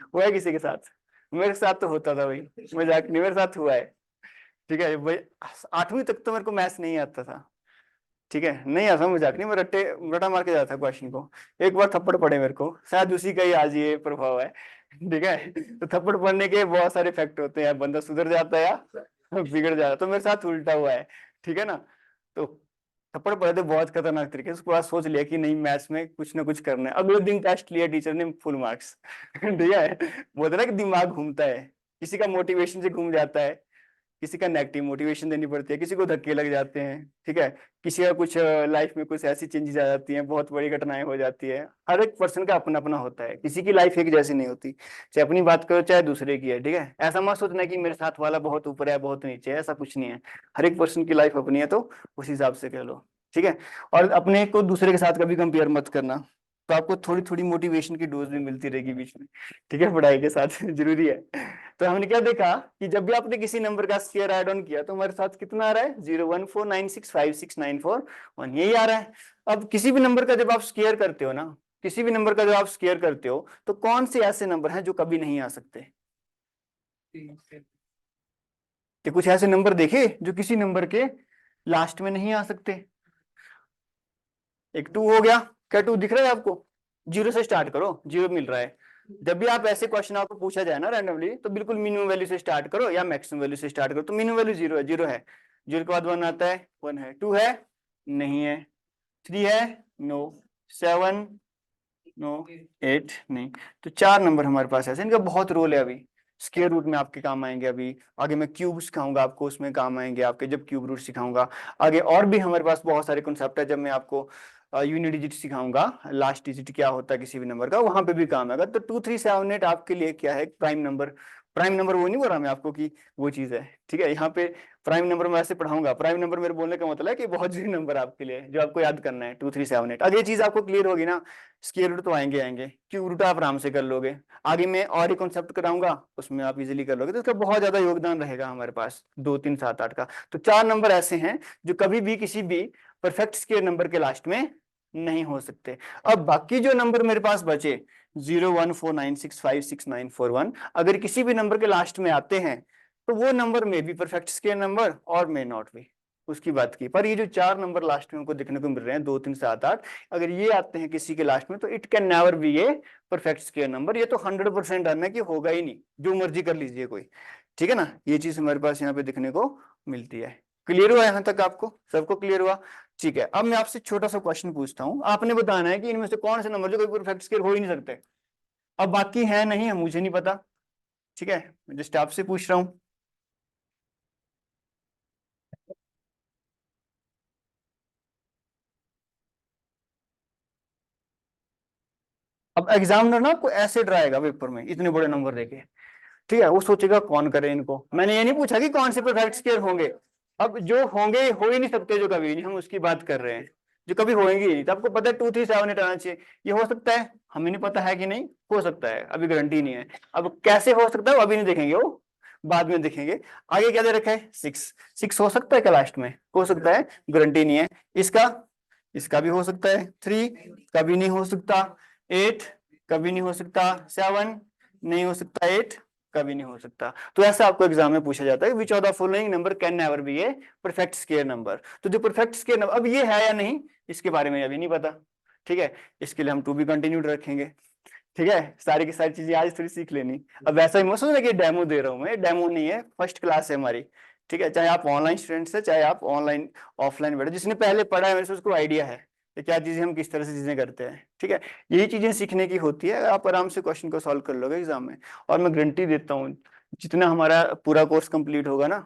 हुआ है किसी के साथ? मेरे साथ तो होता था भाई, मजाक नहीं, मेरे साथ हुआ है, ठीक है भाई। 8वीं तक तो मेरे को मैथ्स नहीं आता था, ठीक है? नहीं आता, मजाक नहीं, मैं रटा मार के जाता था क्वेश्चन को। एक बार थप्पड़ पड़े मेरे को, शायद उसी का ही आज ये प्रभाव है, ठीक है? तो थप्पड़ पड़ने के बहुत सारे इफेक्ट होते हैं, बंदा सुधर जाता है या बिगड़ जाता है। तो मेरे साथ उल्टा हुआ है, ठीक है ना? तो थप्पड़ पड़े थे बहुत खतरनाक तरीके से। उसके बाद सोच लिया कि नहीं, मैथ्स में कुछ ना कुछ करना है। अगले दिन टेस्ट लिया, टीचर ने फुल मार्क्स। ठीक है? बोलते ना कि दिमाग घूमता है, किसी का मोटिवेशन से घूम जाता है, किसी का नेगेटिव मोटिवेशन देनी पड़ती है, किसी को धक्के लग जाते हैं, ठीक है? किसी का कुछ लाइफ में कुछ ऐसी चेंजेस आ जाती हैं, बहुत बड़ी घटनाएं हो जाती है। हर एक पर्सन का अपना अपना होता है, किसी की लाइफ एक जैसी नहीं होती, चाहे अपनी बात करो चाहे दूसरे की है, ठीक है? ऐसा मत सोचना कि मेरे साथ वाला बहुत ऊपर है बहुत नीचे है, ऐसा कुछ नहीं है। हर एक पर्सन की लाइफ अपनी है, तो उस हिसाब से कह लो, ठीक है? और अपने को दूसरे के साथ कभी कंपेयर मत करना, तो आपको थोड़ी थोड़ी मोटिवेशन की डोज भी मिलती रहेगी बीच में, ठीक है? पढ़ाई के साथ जरूरी है। तो हमने क्या देखा कि जब भी आपने किसी नंबर का स्क्वायर ऐड ऑन किया तो हमारे साथ कितना आ रहा है? 0 1 4 9 6 5 6 9 4 1, यही आ रहा है। अब किसी भी नंबर का जब आप स्क्वायर करते हो ना, किसी भी नंबर का जब आप स्क्वायर करते हो, तो कौन से ऐसे नंबर हैं जो कभी नहीं आ सकते? कि कुछ ऐसे नंबर देखे जो किसी नंबर के लास्ट में नहीं आ सकते? एक 2 हो गया, क्या 2 दिख रहा है आपको? 0 से स्टार्ट करो, 0 मिल रहा है। जब भी आप ऐसे क्वेश्चन आपको पूछा जाए ना रैंडमली, तो बिल्कुल मिनिमम वैल्यू से स्टार्ट करो या मैक्सिमम वैल्यू से स्टार्ट करो। तो मिनिमम वैल्यू 0 है, 0 है, 0 के बाद 1 आता है, 1 है, 2 है, नहीं है, 3 है, नो, 7, नो, 8 नहीं। तो 4 नंबर हमारे पास ऐसे, इनका बहुत रोल है। अभी स्क्वायर रूट में आपके काम आएंगे, अभी आगे मैं क्यूब सिखाऊंगा आपको, उसमें काम आएंगे आपके, जब क्यूब रूट सिखाऊंगा आगे। और भी हमारे पास बहुत सारे कॉन्सेप्ट है, जब मैं आपको यूनिट डिजिट सिखाऊंगा, लास्ट डिजिट क्या होता है किसी भी नंबर का, वहां पे भी काम आएगा। तो 2 3 7 8 आपके लिए क्या है? Prime number. प्राइम नंबर वो नहीं बोल रहा मैं आपको कि वो चीज है, ठीक है? यहाँ पे प्राइम नंबर मैं ऐसे पढ़ाऊंगा। प्राइम नंबर मेरे बोलने का मतलब है कि बहुत जरूरी नंबर आपके लिए जो आपको याद करना है, 2 3 7 8। अगर ये चीज आपको क्लियर होगी ना, स्क्वायर रूट तो आएंगे आएंगे, क्यूब रूट आप आराम से कर लोगे। आगे मैं और ही कॉन्सेप्ट कराऊंगा, उसमें आप इजीली कर लोगे। तो इसका बहुत ज्यादा योगदान रहेगा हमारे पास 2 3 7 8 का। तो 4 नंबर ऐसे हैं जो कभी भी किसी भी परफेक्ट स्क्वायर नंबर के लास्ट में नहीं हो सकते। अब बाकी जो नंबर मेरे पास बचे 0 1 4 9 6 5 6 9 4 1, अगर किसी भी नंबर के लास्ट में आते हैं तो वो नंबर में भी परफेक्ट स्क्वायर नंबर और मे नॉट भी, उसकी बात की। पर ये जो 4 नंबर लास्ट में हमको देखने को मिल रहे हैं 2 3 7 8, अगर ये आते हैं किसी के लास्ट में तो इट कैन नेवर बी ये परफेक्ट स्क्वायर नंबर। ये तो 100% डन है कि होगा ही नहीं, जो मर्जी कर लीजिए कोई, ठीक है ना? ये चीज हमारे पास यहाँ पे देखने को मिलती है। क्लियर हुआ यहाँ तक? आपको सबको क्लियर हुआ? ठीक है। अब मैं आपसे छोटा सा क्वेश्चन पूछता हूँ, आपने बताना है कि इनमें से कौन से नंबर जो कोई परफेक्ट स्क्वायर हो ही नहीं सकते। अब बाकी है नहीं है मुझे नहीं पता, ठीक है? मैं जस्ट आपसे पूछ रहा हूँ। अब एग्जामिनर ना आपको ऐसे डराएगा पेपर में इतने बड़े नंबर देके, ठीक है? वो सोचेगा कौन करे इनको। मैंने ये नहीं पूछा कि कौन से परफेक्ट स्क्वायर होंगे, अब जो होंगे हो ही नहीं सकते, जो कभी नहीं, हम उसकी बात कर रहे हैं जो कभी होंगे ही नहीं। तो आपको पता है 2 3 7 8 आना चाहिए, ये हो सकता है? हमें नहीं पता है कि नहीं हो सकता है, अभी गारंटी नहीं है। अब कैसे हो सकता है वो अभी नहीं देखेंगे, वो बाद में देखेंगे। आगे क्या दे रखा है? 6 हो सकता है क्या लास्ट में? हो सकता है, गारंटी नहीं है। इसका भी हो सकता है। 3 का भी नहीं हो सकता। 8 कभी नहीं हो सकता, 7 नहीं हो सकता, 8 कभी नहीं हो सकता। तो ऐसा आपको एग्जाम में पूछा जाता है, which of the following number can never be a perfect square number. तो जो परफेक्ट स्क्वायर नंबर अब ये है या नहीं इसके बारे में अभी नहीं पता, ठीक है, इसके लिए हम टू बी कंटिन्यूड रखेंगे, ठीक है। सारी की सारी चीजें आज थोड़ी सीख लेनी। अब वैसा ही मत सोचना कि डेमो दे रहा हूं मैं, डेमो नहीं है, फर्स्ट क्लास है हमारी, ठीक है। चाहे आप ऑनलाइन स्टूडेंट्स है, चाहे आप ऑनलाइन ऑफलाइन बैठे, जिसने पहले पढ़ा है मेरे से उसको आइडिया है कि क्या चीजें हम किस तरह से चीजें करते हैं, ठीक है। यही चीजें सीखने की होती है, आप आराम से क्वेश्चन को सॉल्व कर लोगे एग्जाम में। और मैं गारंटी देता हूँ जितना हमारा पूरा कोर्स कंप्लीट होगा ना,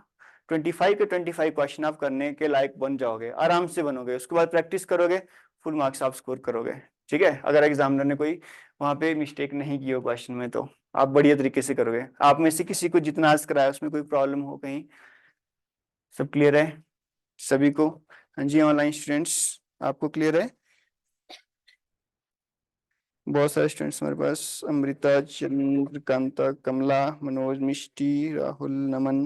25 के 25 क्वेश्चन आप करने के लायक बन जाओगे, आराम से बनोगे। उसके बाद प्रैक्टिस करोगे, फुल मार्क्स आप स्कोर करोगे, ठीक है। अगर एग्जामिनर ने कोई वहां पे मिस्टेक नहीं की हो क्वेश्चन में तो आप बढ़िया तरीके से करोगे। आप में से किसी को जितना आज कराया उसमें कोई प्रॉब्लम हो कहीं? सब क्लियर है सभी को? हाँ जी, ऑनलाइन स्टूडेंट्स आपको क्लियर है? बहुत सारे स्टूडेंट्स हमारे पास, अमृता, चंद्रकांता, कमला, मनोज, मिष्टी, राहुल, नमन,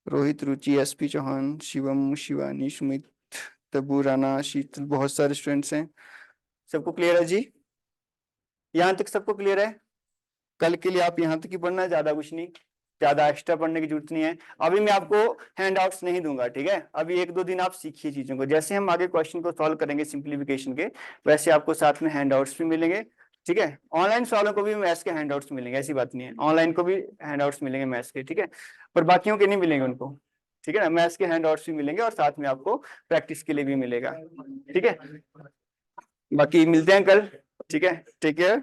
रोहित, रुचि, एसपी चौहान, शिवम, शिवानी, सुमित, तबू, राना, शीतल, बहुत सारे स्टूडेंट्स हैं। सबको क्लियर है जी? यहाँ तक सबको क्लियर है? कल के लिए आप यहाँ तक ही पढ़ना है, ज्यादा कुछ नहीं, ज्यादा एक्स्ट्रा पढ़ने की जरूरत नहीं है। अभी मैं आपको हैंडआउट्स नहीं दूंगा, ठीक है। अभी 1-2 दिन आप सीखिए चीजों को, जैसे हम आगे क्वेश्चन को सॉल्व करेंगे सिंप्लीफिकेशन के, वैसे आपको साथ में हैंडआउट्स भी मिलेंगे, ठीक है। ऑनलाइन सवालों को भी मैथ्स के हैंडआउट्स मिलेंगे, ऐसी बात नहीं है, ऑनलाइन को भी हैंडआउट्स मिलेंगे मैथ्स के, ठीक है। पर बाकियों के नहीं मिलेंगे उनको, ठीक है ना। मैथ्स के हैंडआउट्स भी मिलेंगे और साथ में आपको प्रैक्टिस के लिए भी मिलेगा, ठीक है। बाकी मिलते हैं कल, ठीक है। Take care.